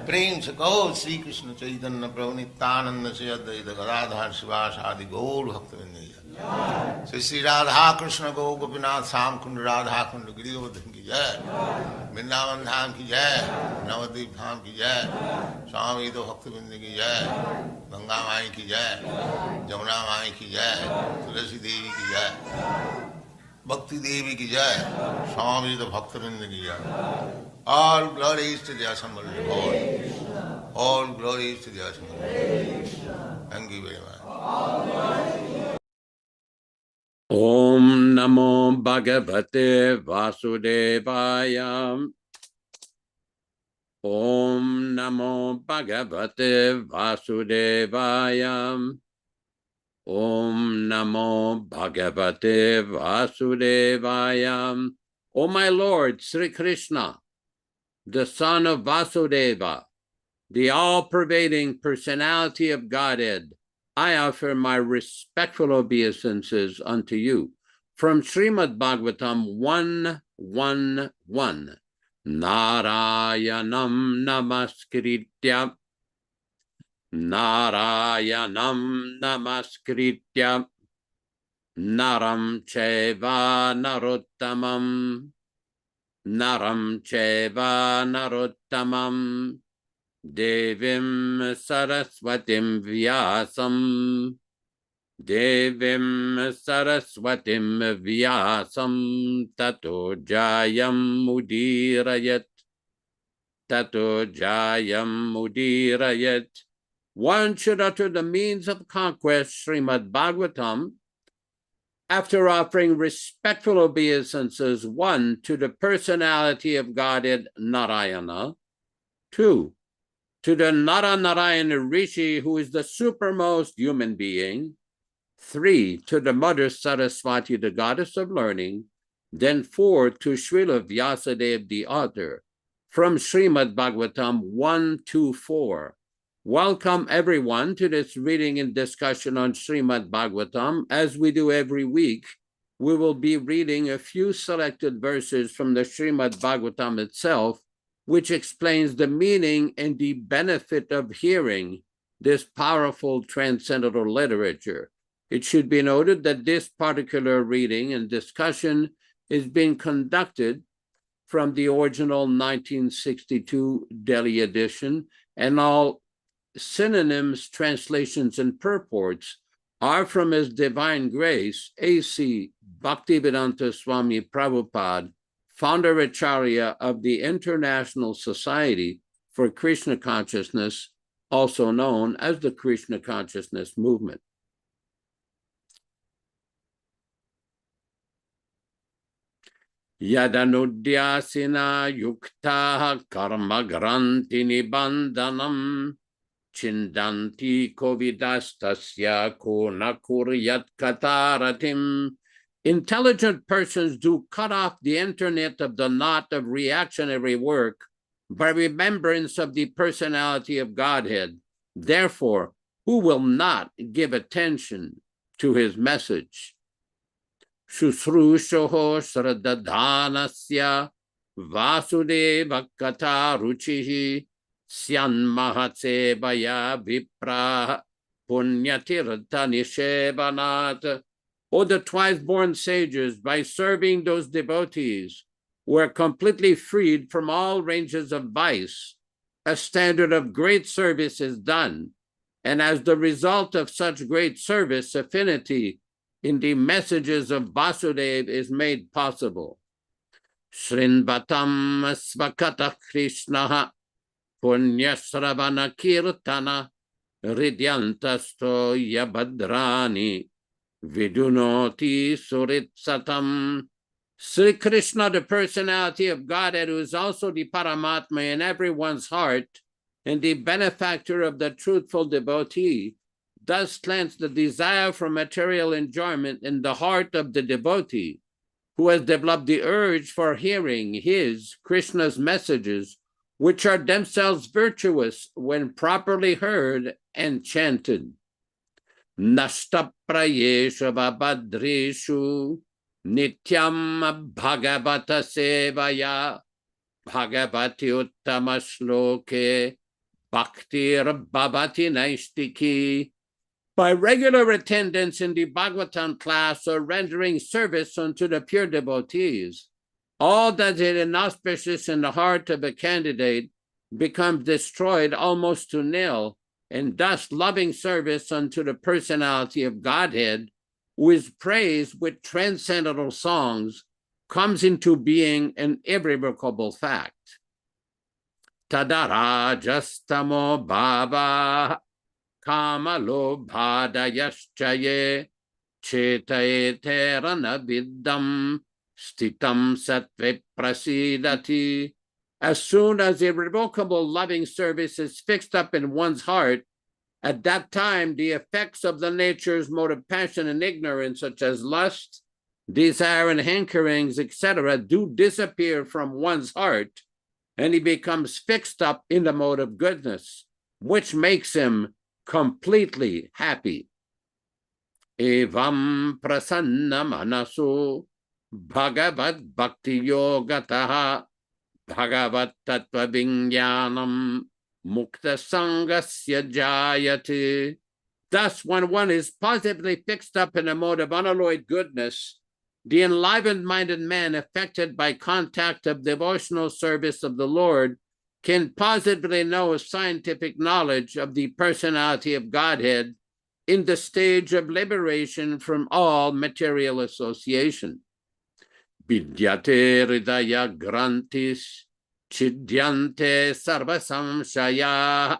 Prem se kaho Sri Krishna Chaitanya Prabhu Nityananda Sri Advaita Gadadhar Sivasadi Gaur Bhaktivinoda ki jai, Sri Radha Krishna Go Gopinath Sam Kund Radha Kund Giridhavan ki jai, Vrindavan Dham ki jai, Navadvip Dham ki jai, Swami Bhaktivinoda ki jai, Ganga Mai ki jai, Jamuna Mai ki jai, Tulasi Devi ki jai, Bhakti Devi ki jai, Swami Bhaktivinoda ki jai. All glories to the assembled Lord. All glories to the assembled Lord. Thank you very much. Om Namo Bhagavate Vasudevaya. Om Namo Bhagavate Vasudevaya. Om Namo Bhagavate Vasudevaya. O my Lord, Sri Krishna, the son of Vasudeva, the all-pervading personality of Godhead, I offer my respectful obeisances unto you. From Srimad Bhagavatam 1:1:1. Narayanam namaskritya. Narayanam namaskritya. Naram cheva narottamam. Naram cheva narottamam. Devim Saraswatim Vyasam. Devim Saraswatim Vyasam. Tato Jayam Mudirayat. Tato Jayam Mudirayat. One should utter the means of conquest, Srimad Bhagavatam, after offering respectful obeisances, 1, to the personality of Godhead Narayana, 2, to the Naranarayana Rishi, who is the supermost human being, 3, to the Mother Saraswati, the goddess of learning, then 4, to Srila Vyasadeva, the author, from Srimad Bhagavatam 1-4. Welcome everyone to this reading and discussion on Srimad Bhagavatam. As we do every week, we will be reading a few selected verses from the Srimad Bhagavatam itself, which explains the meaning and the benefit of hearing this powerful transcendental literature. It should be noted that this particular reading and discussion is being conducted from the original 1962 Delhi edition, and all synonyms, translations, and purports are from His Divine Grace, A.C. Bhaktivedanta Swami Prabhupada, founder Ācārya of the International Society for Krishna Consciousness, also known as the Krishna Consciousness Movement. Yadanudyasina yukta karma granti nibandanam Chindanti kovidastasya kona kuryat kataratim. Intelligent persons do cut off the internet of the knot of reactionary work by remembrance of the personality of Godhead. Therefore, who will not give attention to his message? Shushrushoho sradadhanasya vasudeva kata ruchihi Syan mahatse baya vipra punyatirtha nishevanat. O the twice-born sages, by serving those devotees, were completely freed from all ranges of vice. A standard of great service is done, and as the result of such great service, affinity in the messages of Vasudeva is made possible. Srinvatam svakata Krishnaha Punyasravana kirtana ridyantasto yabhadrani vidunoti suritsatam. Sri Krishna, the personality of Godhead, who is also the Paramatma in everyone's heart and the benefactor of the truthful devotee, thus plants the desire for material enjoyment in the heart of the devotee, who has developed the urge for hearing his, Krishna's messages, which are themselves virtuous when properly heard and chanted. Nashtaprayeshu babadrishu nityam bhagavata sevaya bhagavati uttama shloke bhaktir bhavati naistiki. By regular attendance in the Bhagavatam class or rendering service unto the pure devotees, all that is inauspicious in the heart of a candidate becomes destroyed almost to nil, and thus loving service unto the personality of Godhead, who is praised with transcendental songs, comes into being an irrevocable fact. Tadara justamo bhava kamalo bhadayaschaye chetaye rana viddam stitam sattve prasidati. As soon as irrevocable loving service is fixed up in one's heart, at that time the effects of the nature's mode of passion and ignorance, such as lust, desire, and hankerings, etc., do disappear from one's heart, and he becomes fixed up in the mode of goodness, which makes him completely happy. Evam prasanna manasu bhagavad bhakti yogataha bhagavat tattva vijnanam mukta sangasya jayate. Thus, when one is positively fixed up in a mode of unalloyed goodness, the enlivened-minded man affected by contact of devotional service of the Lord can positively know scientific knowledge of the personality of Godhead in the stage of liberation from all material association. Vidyate hridaya grantis chidyante sarva samshaya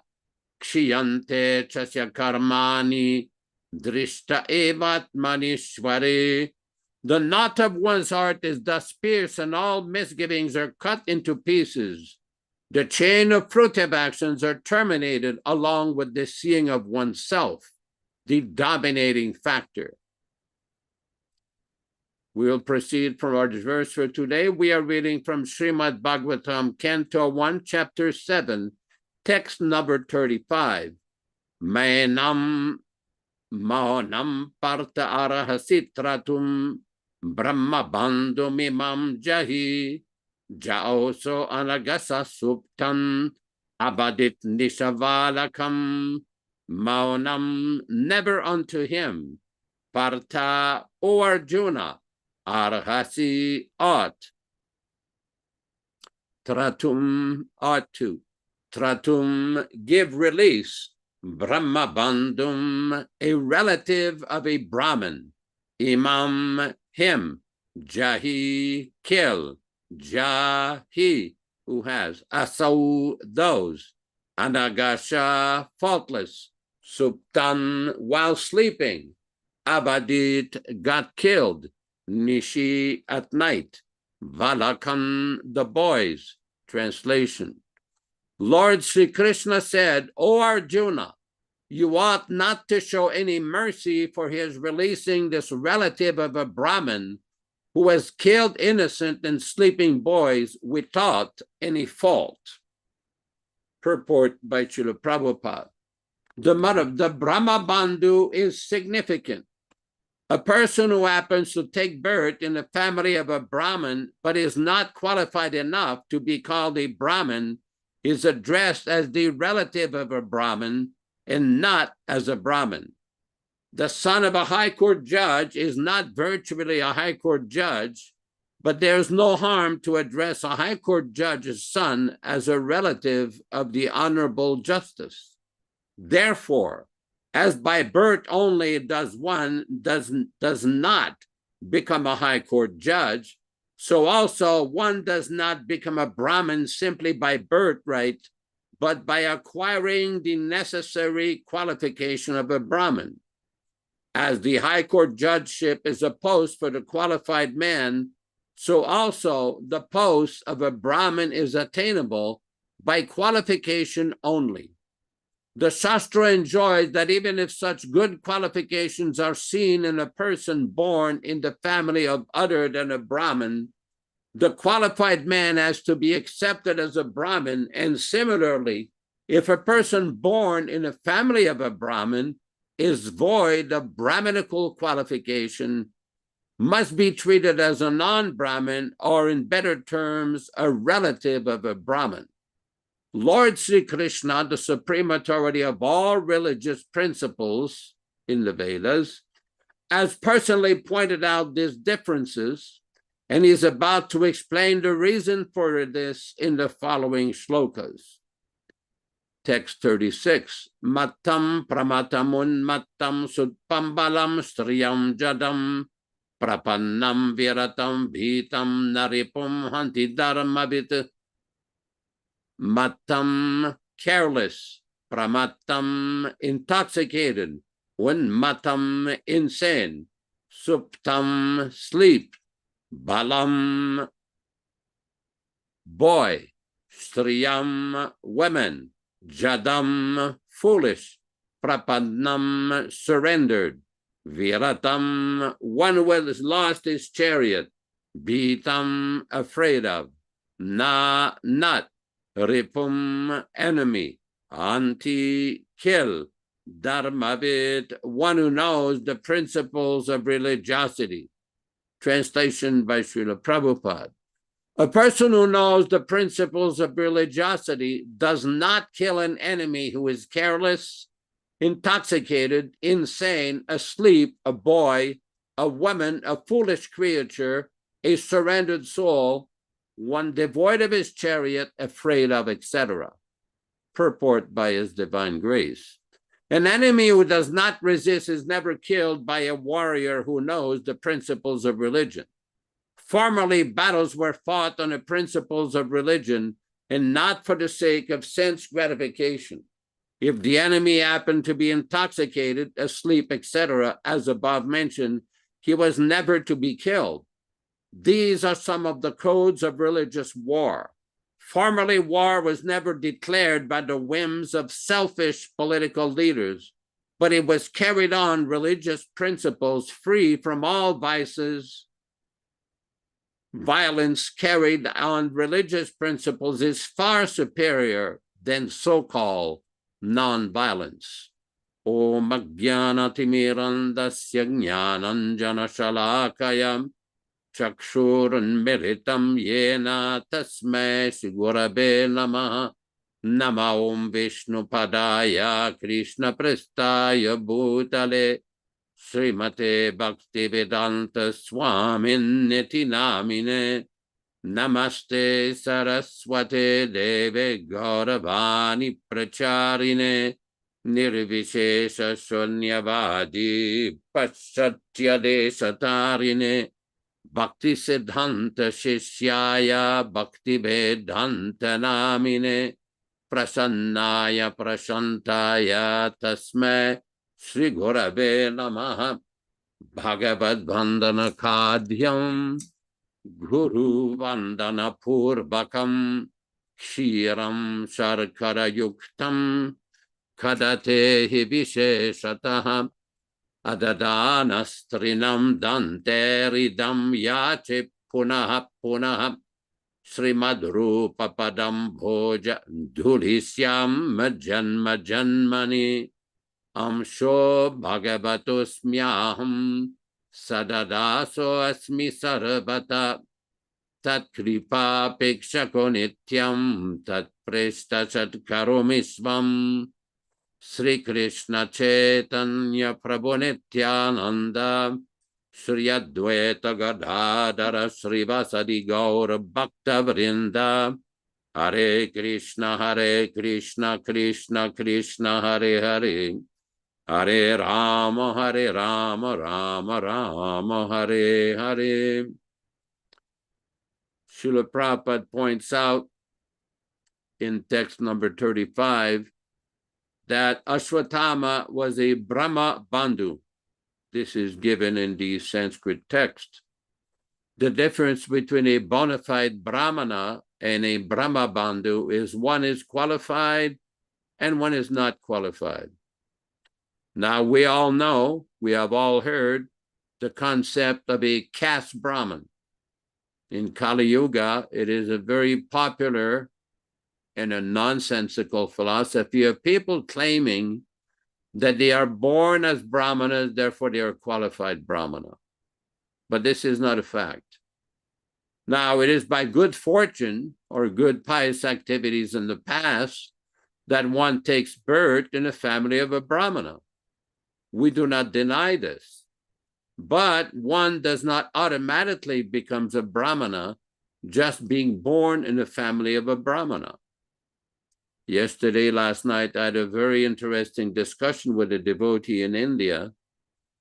kshiyante chasya karmani drishta evatmanishvare. The knot of one's heart is thus pierced, and all misgivings are cut into pieces. The chain of fruitive actions are terminated along with the seeing of oneself, the dominating factor. We'll proceed from our verse for today. We are reading from Srimad Bhagavatam, Canto 1, Chapter 7, text number 35. Mainam maunam parta arahasitratum brahma bandhum imam jahi jaoso anagasa suptan abadit nishavalakam. Maunam, never unto him. Partha, O Arjuna, arhasi, ought. Tratum, ought to. Tratum, give release. Brahma bandhum, a relative of a Brahmin. Imam, him. Jahi, kill. Jahi, who has. Asau, those. Anagasha, faultless. Suptan, while sleeping. Abadit, got killed. Nishi, at night. Valakan, the boys. Translation. Lord Sri Krishna said, O Arjuna, you ought not to show any mercy for his releasing this relative of a Brahmin who has killed innocent and sleeping boys without any fault. Purport by Srila Prabhupada. The Brahma Bandhu is significant. A person who happens to take birth in the family of a Brahmin but is not qualified enough to be called a Brahmin is addressed as the relative of a Brahmin and not as a Brahmin. The son of a high court judge is not virtually a high court judge, but there's no harm to address a high court judge's son as a relative of the honorable justice. Therefore, as by birth only does one does not become a high court judge, so also one does not become a Brahmin simply by birthright, but by acquiring the necessary qualification of a Brahmin. As the high court judgeship is a post for the qualified man, so also the post of a Brahmin is attainable by qualification only. The Shastra enjoys that even if such good qualifications are seen in a person born in the family of other than a Brahmin, the qualified man has to be accepted as a Brahmin, and similarly, if a person born in a family of a Brahmin is void of Brahminical qualification, must be treated as a non-Brahmin, or in better terms, a relative of a Brahmin. Lord Sri Krishna, the supreme authority of all religious principles in the Vedas, has personally pointed out these differences, and is about to explain the reason for this in the following shlokas. Text 36. Mattam pramatamun mattam sutpambalam striyam jadam prapannam viratam bhitam naripum hanti dharmavit. Mattam, careless. Pramattam, intoxicated. Unmatam, insane. Suptam, sleep. Balam, boy. Striyam, women. Jadam, foolish. Prapannam, surrendered. Viratam, one who has lost his chariot. Bhitam, afraid of. Na, not. Ripum, enemy. Anti, kill. Dharmavid, one who knows the principles of religiosity. Translation by Srila Prabhupada. A person who knows the principles of religiosity does not kill an enemy who is careless, intoxicated, insane, asleep, a boy, a woman, a foolish creature, a surrendered soul, one devoid of his chariot, afraid of, etc. Purport by His Divine Grace. An enemy who does not resist is never killed by a warrior who knows the principles of religion. Formerly, battles were fought on the principles of religion and not for the sake of sense gratification. If the enemy happened to be intoxicated, asleep, etc., as above mentioned, he was never to be killed. These are some of the codes of religious war. Formerly, war was never declared by the whims of selfish political leaders, but it was carried on religious principles free from all vices. Violence carried on religious principles is far superior than so-called non-violence. Om Ajnanatimmirandasya Jnananjana Shalakayam Chakshurunmilitam Yena Tasmai Shri Gurave Namaha. Nama Om Vishnu Padaya Krishna Prestaya Bhutale Srimate Bhaktivedanta Swamin Niti Namine. Namaste Saraswate Deve Gauravani Pracharine Nirvishesha Shunyavadi Paschatya Desatarine Bhakti Siddhanta Shishyaya Bhakti Vedanta Namine Prasannaya Prashantaya Tasme Shri Gurave Namaha. Bhagavad Vandana Kadhyam Guru Vandana Purvakam Kshiram Sharkara Yuktam Kadate Visheshataha Adadanastrinam Danteridam Yache Punaha Punaha Srimadrupa Padam Bhoja Dhulisyam Janma Janmani Amsho Bhagavatosmyaham Sadadaso Asmi Sarvata Tat Kripa Pekshako Nityam Tat Presta Sat Karomisvam Sri Krishna Chaitanya Prabhu Nityananda Sri Advaita Gadadara Sri Vasadi Gaura Bhakta Vrinda Hare Krishna Krishna Krishna Hare Hare Hare Rama Rama Rama Hare Hare. Srila Prabhupada points out in text number 35 that Ashwatthama was a Brahma Bandhu. This is given in the Sanskrit text. The difference between a bona fide Brahmana and a Brahma Bandhu is one is qualified and one is not qualified. Now, we all know, we have all heard the concept of a caste Brahman. In Kali Yuga, it is a very popular and a nonsensical philosophy of people claiming that they are born as brahmanas, therefore they are qualified brahmana. But this is not a fact. Now, it is by good fortune or good pious activities in the past that one takes birth in a family of a brahmana. We do not deny this. But one does not automatically become a brahmana just being born in a family of a brahmana. Yesterday, last night, I had a very interesting discussion with a devotee in India,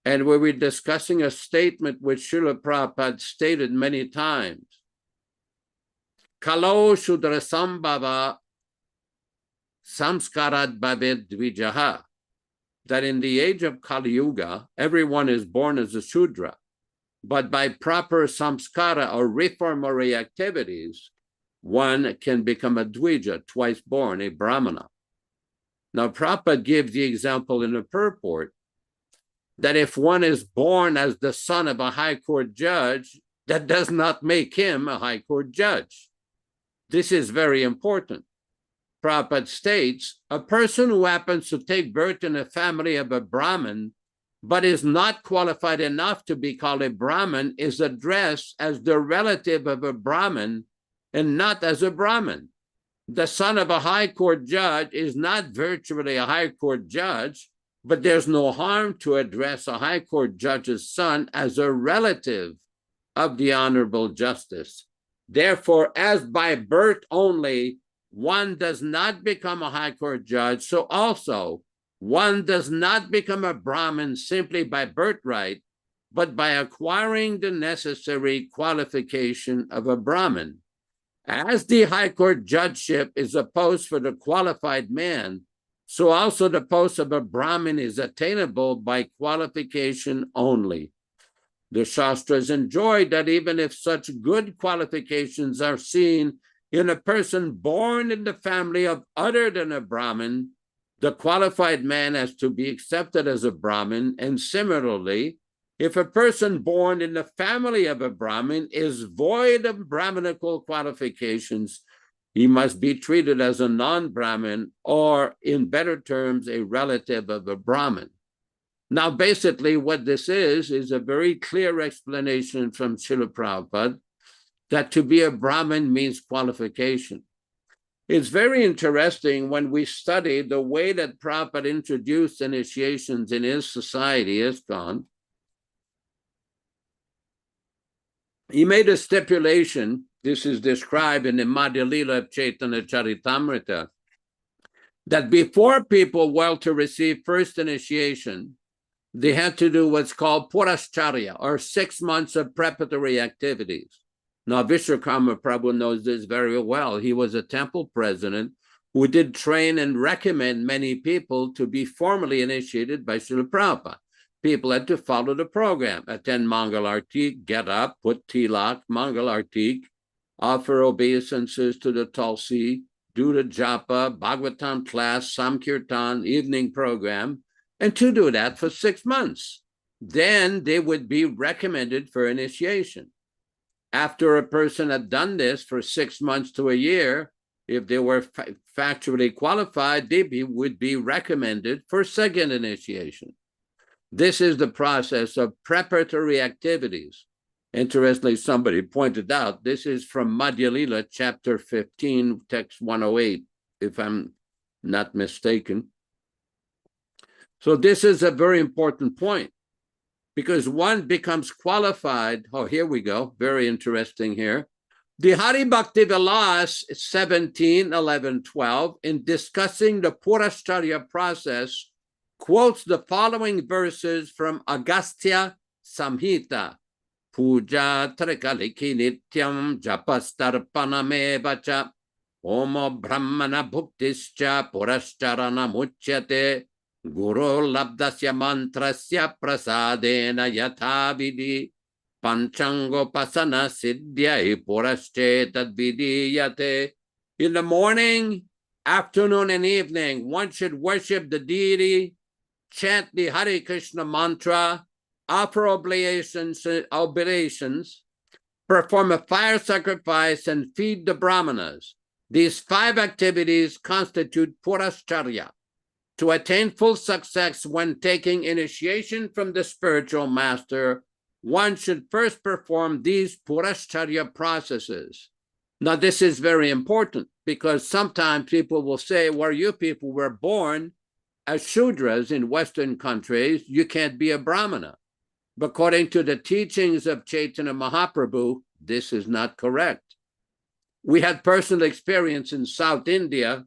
and we were discussing a statement which Srila Prabhupada stated many times. Kalo Shudra Sambhava Samskarat Bhaved Dvijaha, that in the age of Kali Yuga, everyone is born as a Shudra, but by proper samskara or reformatory activities, one can become a Dvija, twice born, a Brahmana. Now, Prabhupada gives the example in the purport that if one is born as the son of a high court judge, that does not make him a high court judge. This is very important. Prabhupada states, a person who happens to take birth in a family of a Brahmin, but is not qualified enough to be called a Brahmin, is addressed as the relative of a Brahmin and not as a Brahmin. The son of a high court judge is not virtually a high court judge, but there's no harm to address a high court judge's son as a relative of the honorable justice. Therefore, as by birth only, one does not become a high court judge, so also one does not become a Brahmin simply by birthright, but by acquiring the necessary qualification of a Brahmin. As the high court judgeship is a post for the qualified man, so also the post of a Brahmin is attainable by qualification only. The Shastras enjoy that even if such good qualifications are seen in a person born in the family of other than a Brahmin, the qualified man has to be accepted as a Brahmin, and similarly, if a person born in the family of a Brahmin is void of Brahminical qualifications, he must be treated as a non-Brahmin, or in better terms, a relative of a Brahmin. Now, basically what this is a very clear explanation from Srila Prabhupada that to be a Brahmin means qualification. It's very interesting when we study the way that Prabhupada introduced initiations in his society, ISKCON. He made a stipulation, this is described in the Madhya Lila of Chaitanya Charitamrita, that before people were to receive first initiation, they had to do what's called Ācārya, or 6 months of preparatory activities. Now, Vishwakarma Prabhu knows this very well. He was a temple president who did train and recommend many people to be formally initiated by Srila Prabhupada. People had to follow the program, attend Mangal Artik, get up, put tilak, Mangal Artik, offer obeisances to the Tulsi, do the japa, Bhagavatam class, Samkirtan, evening program, and to do that for 6 months. Then they would be recommended for initiation. After a person had done this for 6 months to a year, if they were factually qualified, they would be recommended for second initiation. This is the process of preparatory activities. Interestingly, somebody pointed out, this is from Madhya Lila, chapter 15, text 108, if I'm not mistaken. So this is a very important point, because one becomes qualified. Oh, here we go. Very interesting here. The Hari Bhakti Vilas 17, 11, 12, in discussing the Purashcharya process, quotes the following verses from Agastya Samhita. Puja trikaliki nityam japastarpaname Omo brahmana bhuktischa purashcharana muchyate guru labdasya mantrasya prasadena yathavidi panchango pasana siddhyai purashchetad vidiyate. In the morning, afternoon, and evening, one should worship the deity, chant the Hare Krishna mantra, offer oblations, perform a fire sacrifice, and feed the brahmanas. These 5 activities constitute Purashcharya. To attain full success when taking initiation from the spiritual master, one should first perform these Purashcharya processes. Now, this is very important because sometimes people will say, well, you people were born as Shudras in Western countries, you can't be a Brahmana. But according to the teachings of Chaitanya Mahaprabhu, this is not correct. We had personal experience in South India,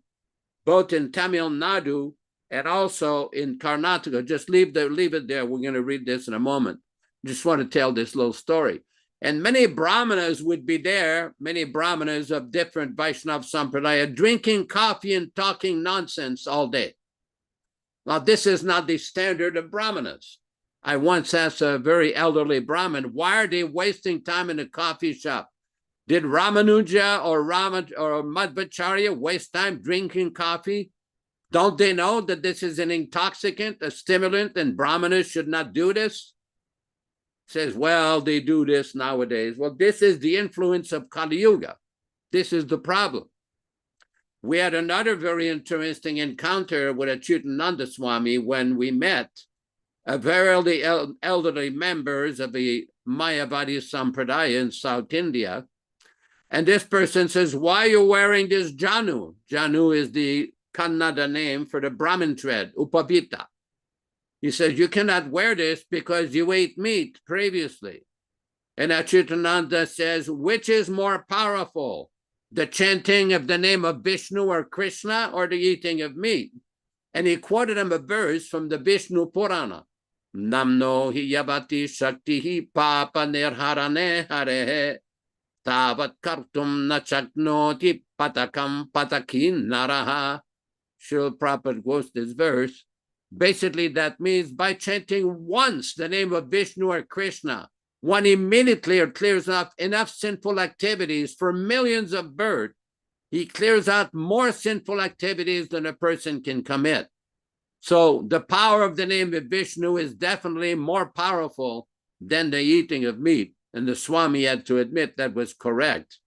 both in Tamil Nadu and also in Karnataka. Just leave it there. We're going to read this in a moment. Just want to tell this little story. And many Brahmanas would be there, many Brahmanas of different Vaishnava Sampradaya, drinking coffee and talking nonsense all day. Now, this is not the standard of Brahmanas. I once asked a very elderly Brahmin, why are they wasting time in a coffee shop? Did Ramanuja or Madhvacharya waste time drinking coffee? Don't they know that this is an intoxicant, a stimulant, and Brahmanas should not do this? Says, well, they do this nowadays. Well, this is the influence of Kali Yuga. This is the problem. We had another very interesting encounter with Achyutananda Swami when we met a very elderly members of the Mayavadi Sampradaya in South India. And this person says, why are you wearing this Janu? Janu is the Kannada name for the Brahmin thread, Upavita. He says, you cannot wear this because you ate meat previously. And Achyutananda says, which is more powerful, the chanting of the name of Vishnu or Krishna or the eating of meat? And he quoted him a verse from the Vishnu Purana. Namno hi yavati shakti papa nirharane harehe tavat kartum na chaknoti patakam patakin naraha. Srila Prabhupada quotes this verse. Basically, that means by chanting once the name of Vishnu or Krishna, one immediately clears off enough sinful activities for millions of births. He clears out more sinful activities than a person can commit. So the power of the name of Vishnu is definitely more powerful than the eating of meat. And the Swami had to admit that was correct.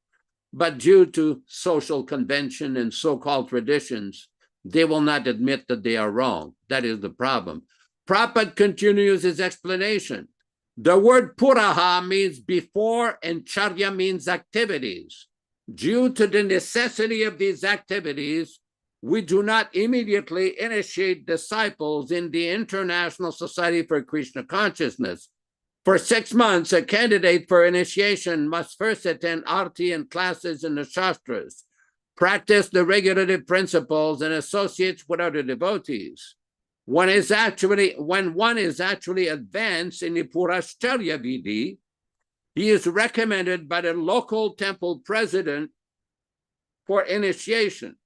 But due to social convention and so-called traditions, they will not admit that they are wrong. That is the problem. Prabhupada continues his explanation. The word puraha means before and charya means activities. Due to the necessity of these activities, we do not immediately initiate disciples in the International Society for Krishna Consciousness. For 6 months, a candidate for initiation must first attend arti and classes in the Shastras, practice the regulative principles, and associates with other devotees. When one is actually advanced in the Purashcharya Vidhi, he is recommended by the local temple president for initiation.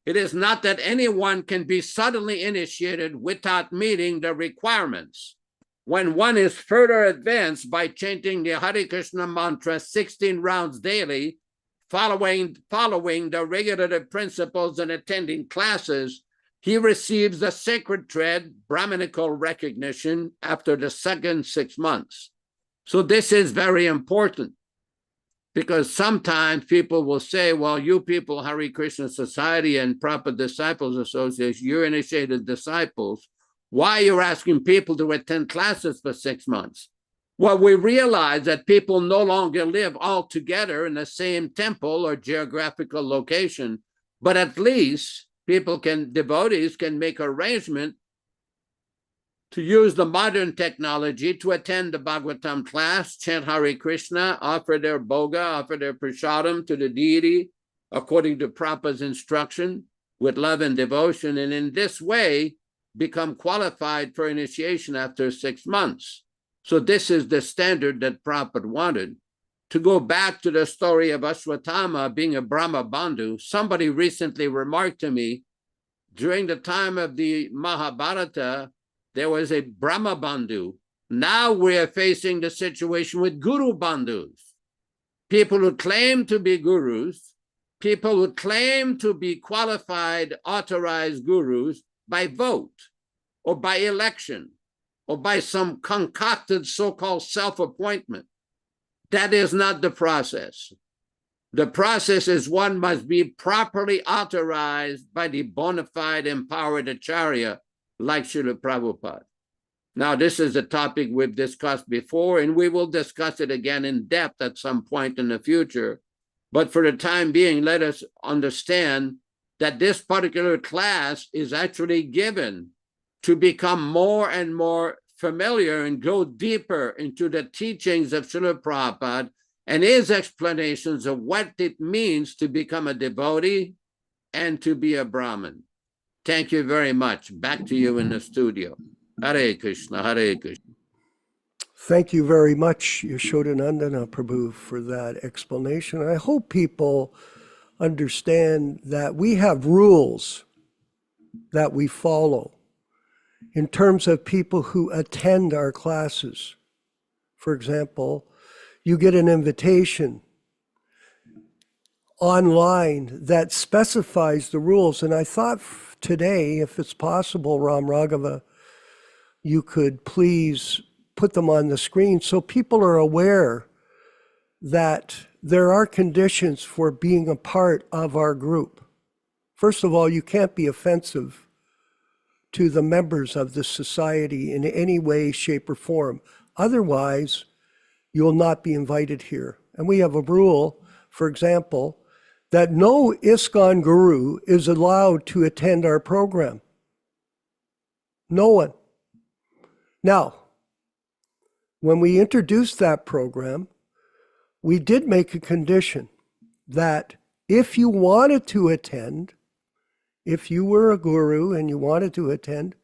It is not that anyone can be suddenly initiated without meeting the requirements. When one is further advanced by chanting the Hare Krishna mantra 16 rounds daily, following the regulative principles and attending classes, he receives the sacred thread, Brahminical recognition, after the second 6 months. So this is very important, because sometimes people will say, well, you people, Hare Krishna Society and Proper Disciples Association, you're initiated disciples. Why you're asking people to attend classes for 6 months? Well, we realize that people no longer live all together in the same temple or geographical location, but at least devotees can make arrangement to use the modern technology to attend the Bhagavatam class, chant Hare Krishna, offer their bhoga, offer their prasadam to the deity according to Prabhupada's instruction with love and devotion, and in this way become qualified for initiation after 6 months. So this is the standard that Prabhupada wanted. To go back to the story of Ashwatthama being a Brahma Bandhu, somebody recently remarked to me, during the time of the Mahabharata, there was a Brahma Bandhu. Now we are facing the situation with Guru Bandhus. People who claim to be gurus, people who claim to be qualified, authorized gurus by vote or by election or by some concocted so-called self-appointment. That is not the process. The process is one must be properly authorized by the bona fide empowered Ācārya, like Srila Prabhupada. Now, this is a topic we've discussed before, and we will discuss it again in depth at some point in the future. But for the time being, let us understand that this particular class is actually given to become more and more familiar and go deeper into the teachings of Srila Prabhupada and his explanations of what it means to become a devotee and to be a Brahmin. Thank you very much. Back to you in the studio. Hare Krishna, Hare Krishna. Thank you very much, Yashodanandana Prabhu, for that explanation. I hope people understand that we have rules that we follow in terms of people who attend our classes. For example, you get an invitation online that specifies the rules. And I thought today, if it's possible, Ram Raghava, you could please put them on the screen so people are aware that there are conditions for being a part of our group. First of all, you can't be offensive to the members of the society in any way, shape, or form. Otherwise, you'll not be invited here. And we have a rule, for example, that no ISKCON guru is allowed to attend our program. No one. Now, when we introduced that program, we did make a condition that if you wanted to attend, if you were a guru and you wanted to attend,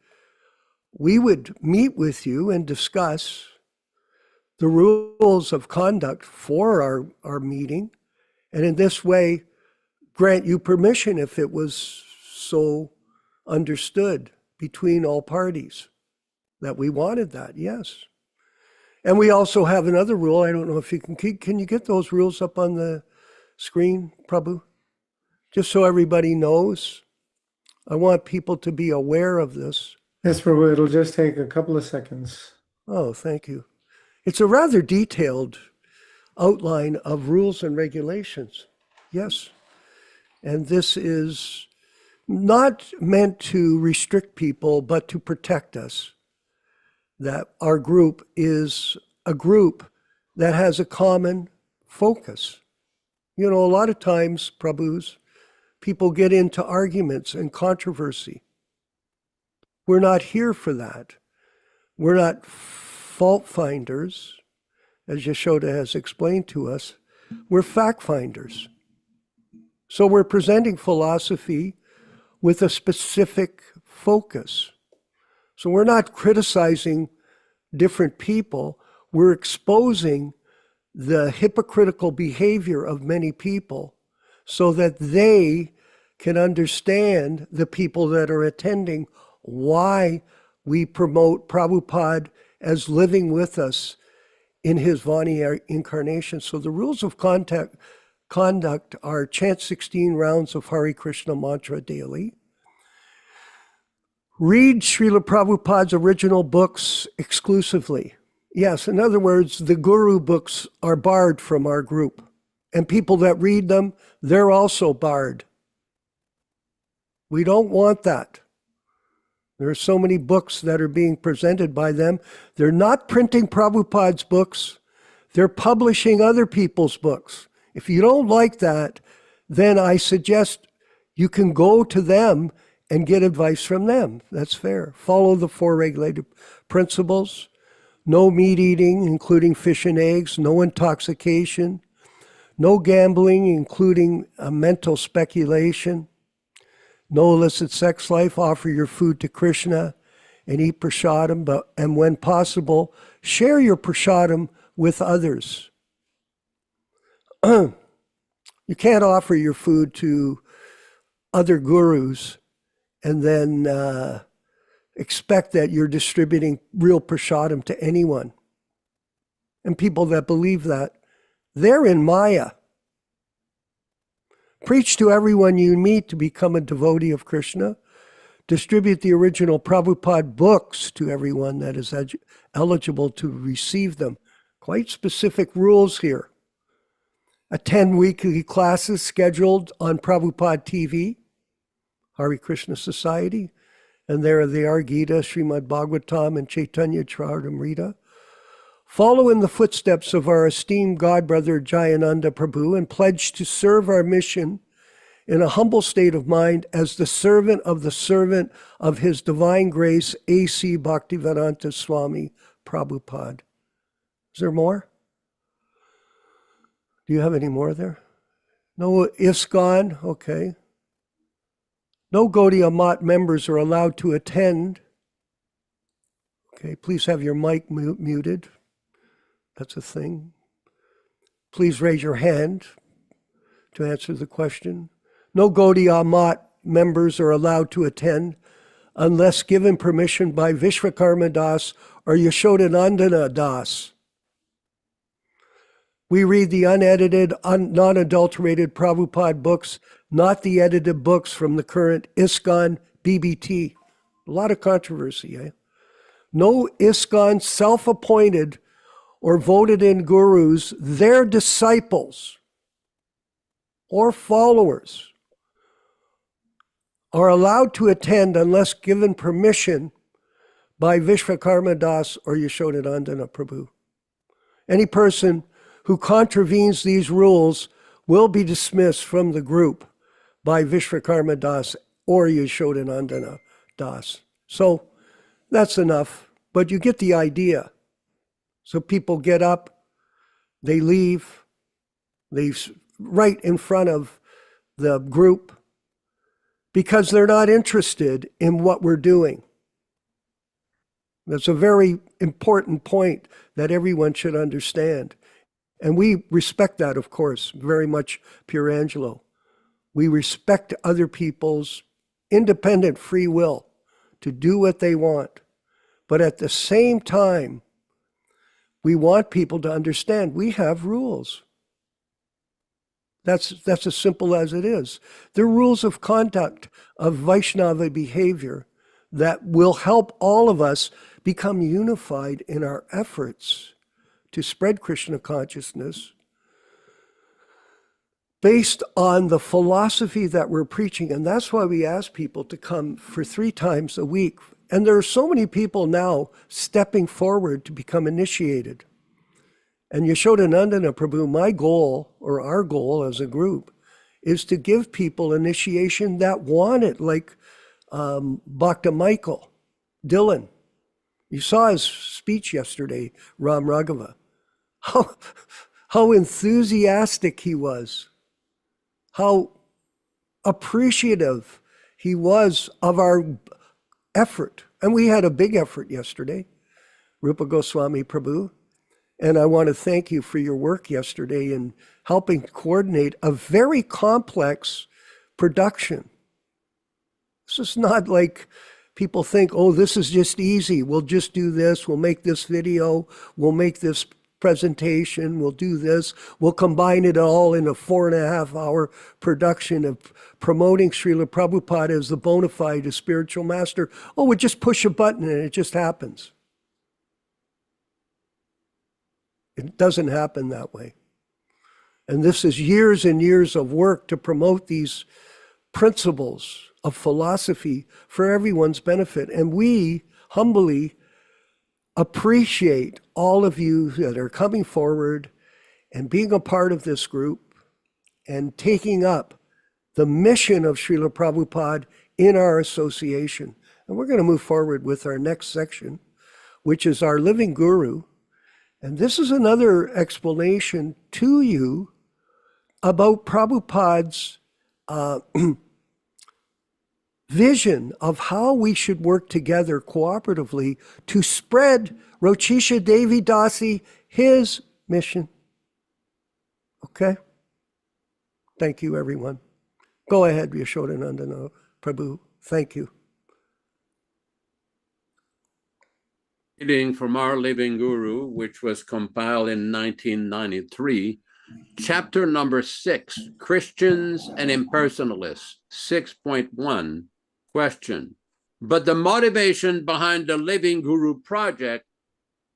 we would meet with you and discuss the rules of conduct for our meeting, and in this way, grant you permission if it was so understood between all parties that we wanted that, yes. And we also have another rule. I don't know if you can you get those rules up on the screen, Prabhu? Just so everybody knows. I want people to be aware of this. Yes, Prabhu, it'll just take a couple of seconds. Oh, thank you. It's a rather detailed outline of rules and regulations. Yes. And this is not meant to restrict people, but to protect us. That our group is a group that has a common focus. You know, a lot of times, Prabhus, people get into arguments and controversy. We're not here for that. We're not fault finders, as Yashoda has explained to us. We're fact finders. So we're presenting philosophy with a specific focus. So we're not criticizing different people. We're exposing the hypocritical behavior of many people so that they can understand, the people that are attending, why we promote Prabhupada as living with us in his Vani incarnation. So the rules of conduct are chant 16 rounds of Hare Krishna mantra daily. Read Srila Prabhupada's original books exclusively. Yes, in other words, the guru books are barred from our group. And people that read them, they're also barred. We don't want that. There are so many books that are being presented by them. They're not printing Prabhupada's books. They're publishing other people's books. If you don't like that, then I suggest you can go to them and get advice from them. That's fair. Follow the 4 regulated principles. No meat eating, including fish and eggs. No intoxication. No gambling, including mental speculation. No illicit sex life. Offer your food to Krishna and eat prasadam. And when possible, share your prasadam with others. You can't offer your food to other gurus and then expect that you're distributing real prasadam to anyone. And people that believe that, they're in Maya. Preach to everyone you meet to become a devotee of Krishna. Distribute the original Prabhupada books to everyone that is eligible to receive them. Quite specific rules here. attend weekly classes scheduled on Prabhupada TV, Hare Krishna Society, and there they are, Gita, Srimad Bhagavatam, and Chaitanya Charitamrita. Follow in the footsteps of our esteemed godbrother Jayananda Prabhu and pledge to serve our mission in a humble state of mind as the servant of His Divine Grace, A.C. Bhaktivedanta Swami Prabhupada. Is there more? Do you have any more there? No ISKCON, okay. No Gaudiya Math members are allowed to attend. Okay, please have your mic muted. That's a thing. Please raise your hand to answer the question. No Gaudiya Math members are allowed to attend unless given permission by Vishwakarma Das or Yashodanandana Das. We read the unedited, non-adulterated Prabhupada books, not the edited books from the current ISKCON BBT. A lot of controversy, eh? No ISKCON self-appointed or voted in gurus, their disciples or followers are allowed to attend unless given permission by Vishwakarma Das or Yashodanandana Prabhu. Any person who contravenes these rules will be dismissed from the group by Vishwakarma Das or Yashodanandana Das. So that's enough, but you get the idea. So people get up, they leave, right in front of the group because they're not interested in what we're doing. That's a very important point that everyone should understand. And we respect that, of course, very much, Pure Angelo. We respect other people's independent free will to do what they want. But at the same time, we want people to understand we have rules. That's as simple as it is. They're rules of conduct, of Vaishnava behavior that will help all of us become unified in our efforts to spread Krishna consciousness based on the philosophy that we're preaching. And that's why we ask people to come for 3 times a week. And there are so many people now stepping forward to become initiated. And Yashodanandana Prabhu, my goal, or our goal as a group, is to give people initiation that want it, like Bhakta Michael Dillon. You saw his speech yesterday, Ram Raghava. How enthusiastic he was, how appreciative he was of our effort. And we had a big effort yesterday, Rupa Goswami Prabhu. And I want to thank you for your work yesterday in helping coordinate a very complex production. This is not like people think, oh, this is just easy. We'll just do this. We'll make this video. We'll make this presentation. We'll do this. We'll combine it all in a 4.5-hour production of promoting Srila Prabhupada as the bona fide spiritual master. Oh, we just push a button and it just happens. It doesn't happen that way. And this is years and years of work to promote these principles of philosophy for everyone's benefit. And we humbly appreciate all of you that are coming forward and being a part of this group and taking up the mission of Srila Prabhupada in our association. And we're going to move forward with our next section, which is our living guru. And this is another explanation to you about Prabhupada's vision of how we should work together cooperatively to spread Rochisha Devi Dasi, his mission. Okay? Thank you, everyone. Go ahead, Yashodanandana Prabhu. Thank you. Reading from Our Living Guru, which was compiled in 1993, chapter number 6, Christians and Impersonalists, 6.1, question. But the motivation behind the Living Guru project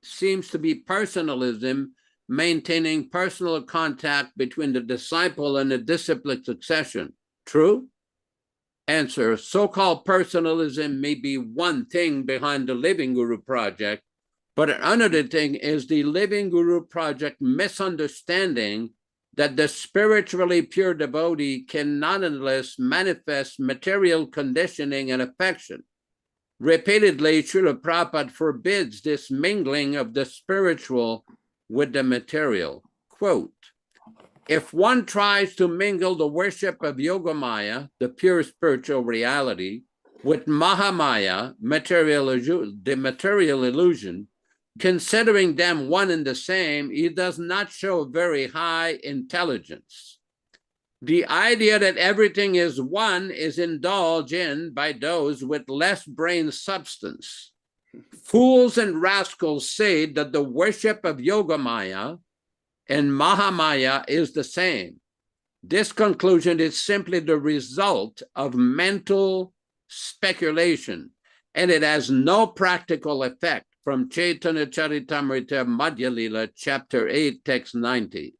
seems to be personalism maintaining personal contact between the disciple and the disciplic succession. True? Answer, so-called personalism may be one thing behind the Living Guru Project, but another thing is the Living Guru Project misunderstanding that the spiritually pure devotee can nonetheless manifest material conditioning and affection. Repeatedly, Srila Prabhupada forbids this mingling of the spiritual with the material. Quote, if one tries to mingle the worship of Yogamaya, the pure spiritual reality, with Mahamaya, the material illusion, considering them one and the same, he does not show very high intelligence. The idea that everything is one is indulged in by those with less brain substance. Fools and rascals say that the worship of Yogamaya and Mahamaya is the same. This conclusion is simply the result of mental speculation, and it has no practical effect. From Chaitanya Charitamrita Madhya Lila, Chapter 8, Text 90.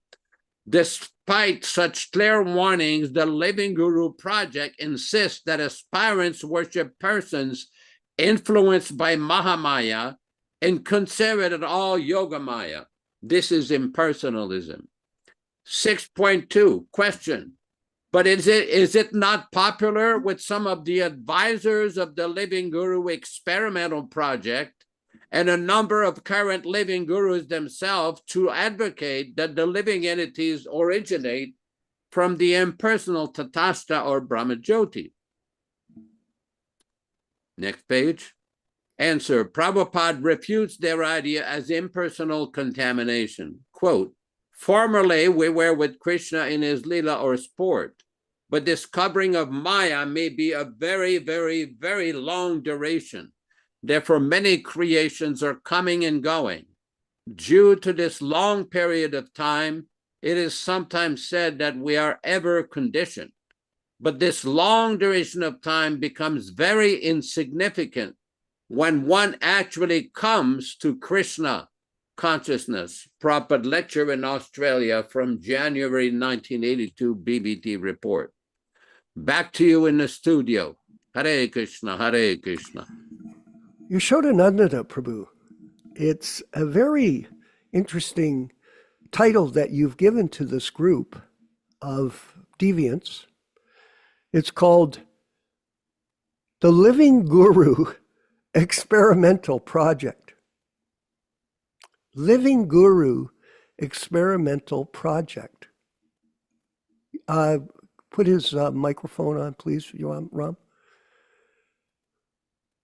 Despite such clear warnings, the Living Guru Project insists that aspirants worship persons influenced by Mahamaya and consider it all Yogamaya. This is impersonalism. 6.2, question. But is it not popular with some of the advisors of the Living Guru Experimental Project and a number of current living gurus themselves to advocate that the living entities originate from the impersonal Tatastha or Brahmajyoti? Next page. Answer, Prabhupada refutes their idea as impersonal contamination. Quote, formerly we were with Krishna in his lila or sport, but this covering of Maya may be a very, very, very long duration. Therefore, many creations are coming and going. Due to this long period of time, it is sometimes said that we are ever conditioned. But this long duration of time becomes very insignificant when one actually comes to Krishna consciousness. Prabhupada lecture in Australia from January 1982 BBT report. Back to you in the studio. Hare Krishna, Hare Krishna. Yashodanandana Prabhu, it's a very interesting title that you've given to this group of deviants. It's called the Living Guru Experimental Project. Living Guru Experimental Project. Put his microphone on, please, Ram.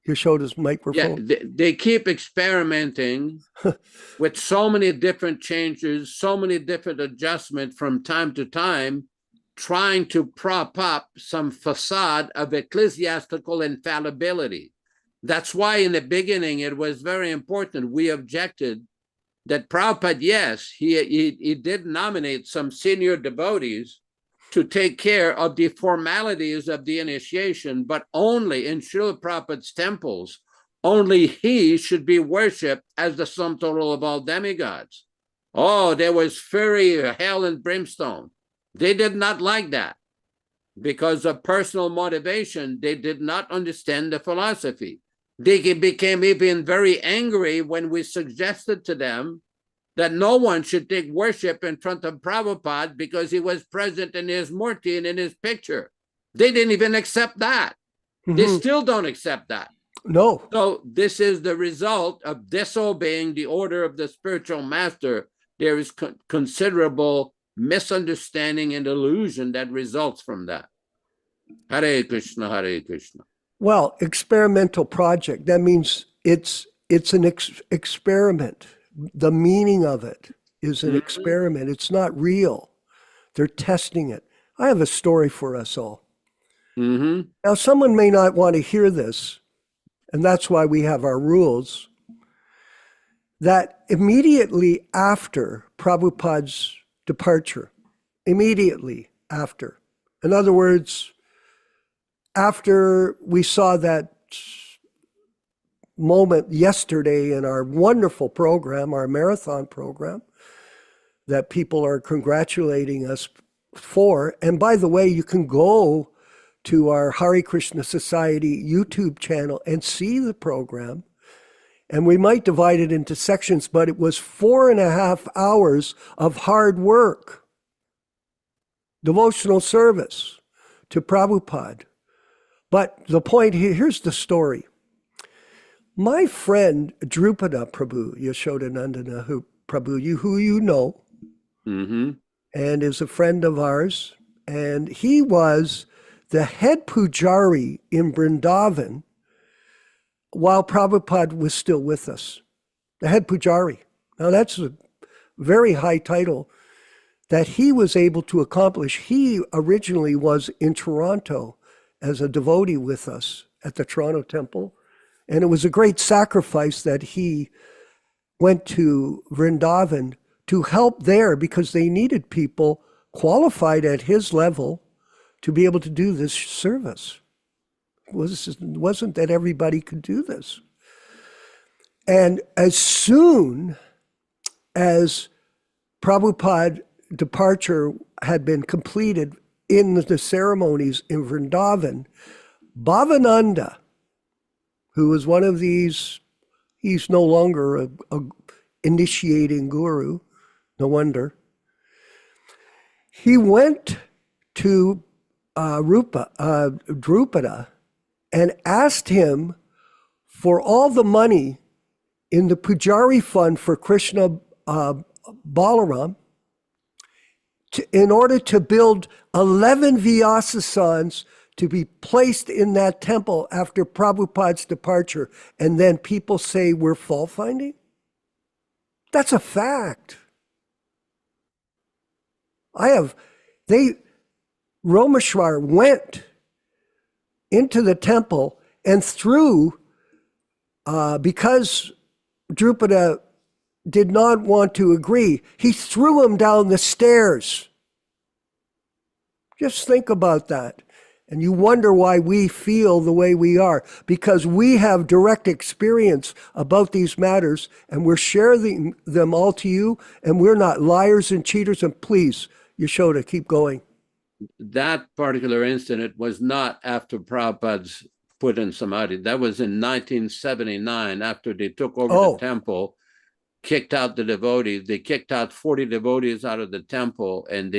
Yashoda's microphone. Yeah, they keep experimenting with so many different changes, so many different adjustments from time to time, trying to prop up some facade of ecclesiastical infallibility. That's why in the beginning it was very important. We objected that Prabhupada, yes, he did nominate some senior devotees to take care of the formalities of the initiation, but only in Srila Prabhupada's temples, only he should be worshipped as the sum total of all demigods. Oh, there was fury, hell, and brimstone. They did not like that. Because of personal motivation, they did not understand the philosophy. They became even very angry when we suggested to them that no one should take worship in front of Prabhupada because he was present in his murti and in his picture. They didn't even accept that. Mm-hmm. They still don't accept that. No. So this is the result of disobeying the order of the spiritual master. There is considerable misunderstanding and illusion that results from that. Hare Krishna, Hare Krishna. Well, experimental project, that means it's an experiment. The meaning of it is an experiment. It's not real. They're testing it. I have a story for us all. Mm-hmm. Now, someone may not want to hear this, and that's why we have our rules, that immediately after Prabhupada's departure, immediately after, in other words, after we saw that moment yesterday in our wonderful program, our marathon program, that people are congratulating us for. And by the way, you can go to our Hare Krishna Society YouTube channel and see the program. And we might divide it into sections, but it was 4.5 hours of hard work, devotional service to Prabhupada. But the point here, here's the story. My friend Drupada Prabhu, Yashodanandana Prabhu, who you know, and is a friend of ours, and he was the head pujari in Vrindavan while Prabhupada was still with us, the head pujari. Now that's a very high title that he was able to accomplish. He originally was in Toronto as a devotee with us at the Toronto Temple, and it was a great sacrifice that he went to Vrindavan to help there because they needed people qualified at his level to be able to do this service. It wasn't that everybody could do this. And as soon as Prabhupada's departure had been completed in the ceremonies in Vrindavan, Bhavananda, who was one of these, he's no longer a initiating guru, no wonder, he went to Drupada and asked him for all the money in the Pujari fund for Krishna Balaram in order to build 11 Vyasasans to be placed in that temple after Prabhupada's departure. And then people say we're fault-finding? That's a fact. Romeshwar went into the temple and threw, because Drupada did not want to agree, he threw him down the stairs. Just think about that. And you wonder why we feel the way we are, because we have direct experience about these matters and we're sharing them all to you, and we're not liars and cheaters. And please, Yashoda, keep going. That particular incident was not after Prabhupada's put in Samadhi. That was in 1979 after they took over the temple, kicked out the devotees. They kicked out 40 devotees out of the temple, and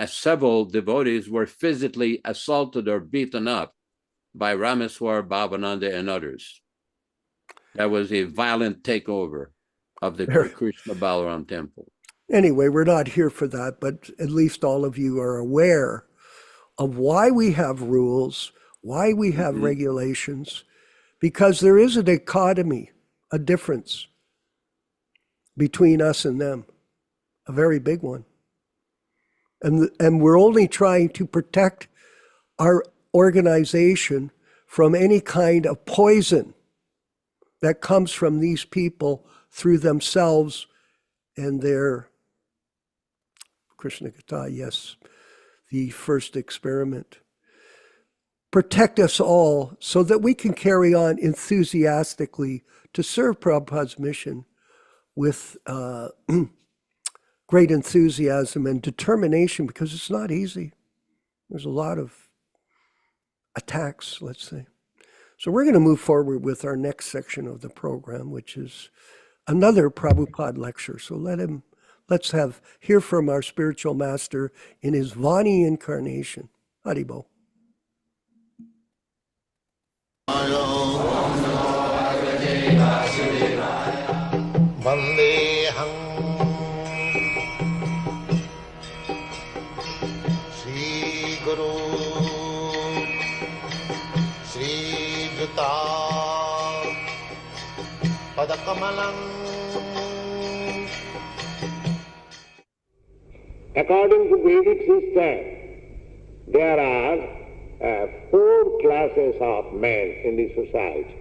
several devotees were physically assaulted or beaten up by Rameswar, Bhavananda, and others. That was a violent takeover of the Krishna Balaram temple. Anyway, we're not here for that, but at least all of you are aware of why we have rules, why we have regulations, because there is a dichotomy, a difference between us and them, a very big one. And we're only trying to protect our organization from any kind of poison that comes from these people through themselves and their Krishna Katha, yes, the first experiment. Protect us all so that we can carry on enthusiastically to serve Prabhupada's mission with great enthusiasm and determination, because it's not easy. There's a lot of attacks, let's say. So we're going to move forward with our next section of the program, which is another Prabhupada lecture. So let's hear from our spiritual master in his Vani incarnation. Haribo. Vandeham Sri Guru Sri Juta Padakamalam. According to Vedic system, there are 4 classes of men in the society.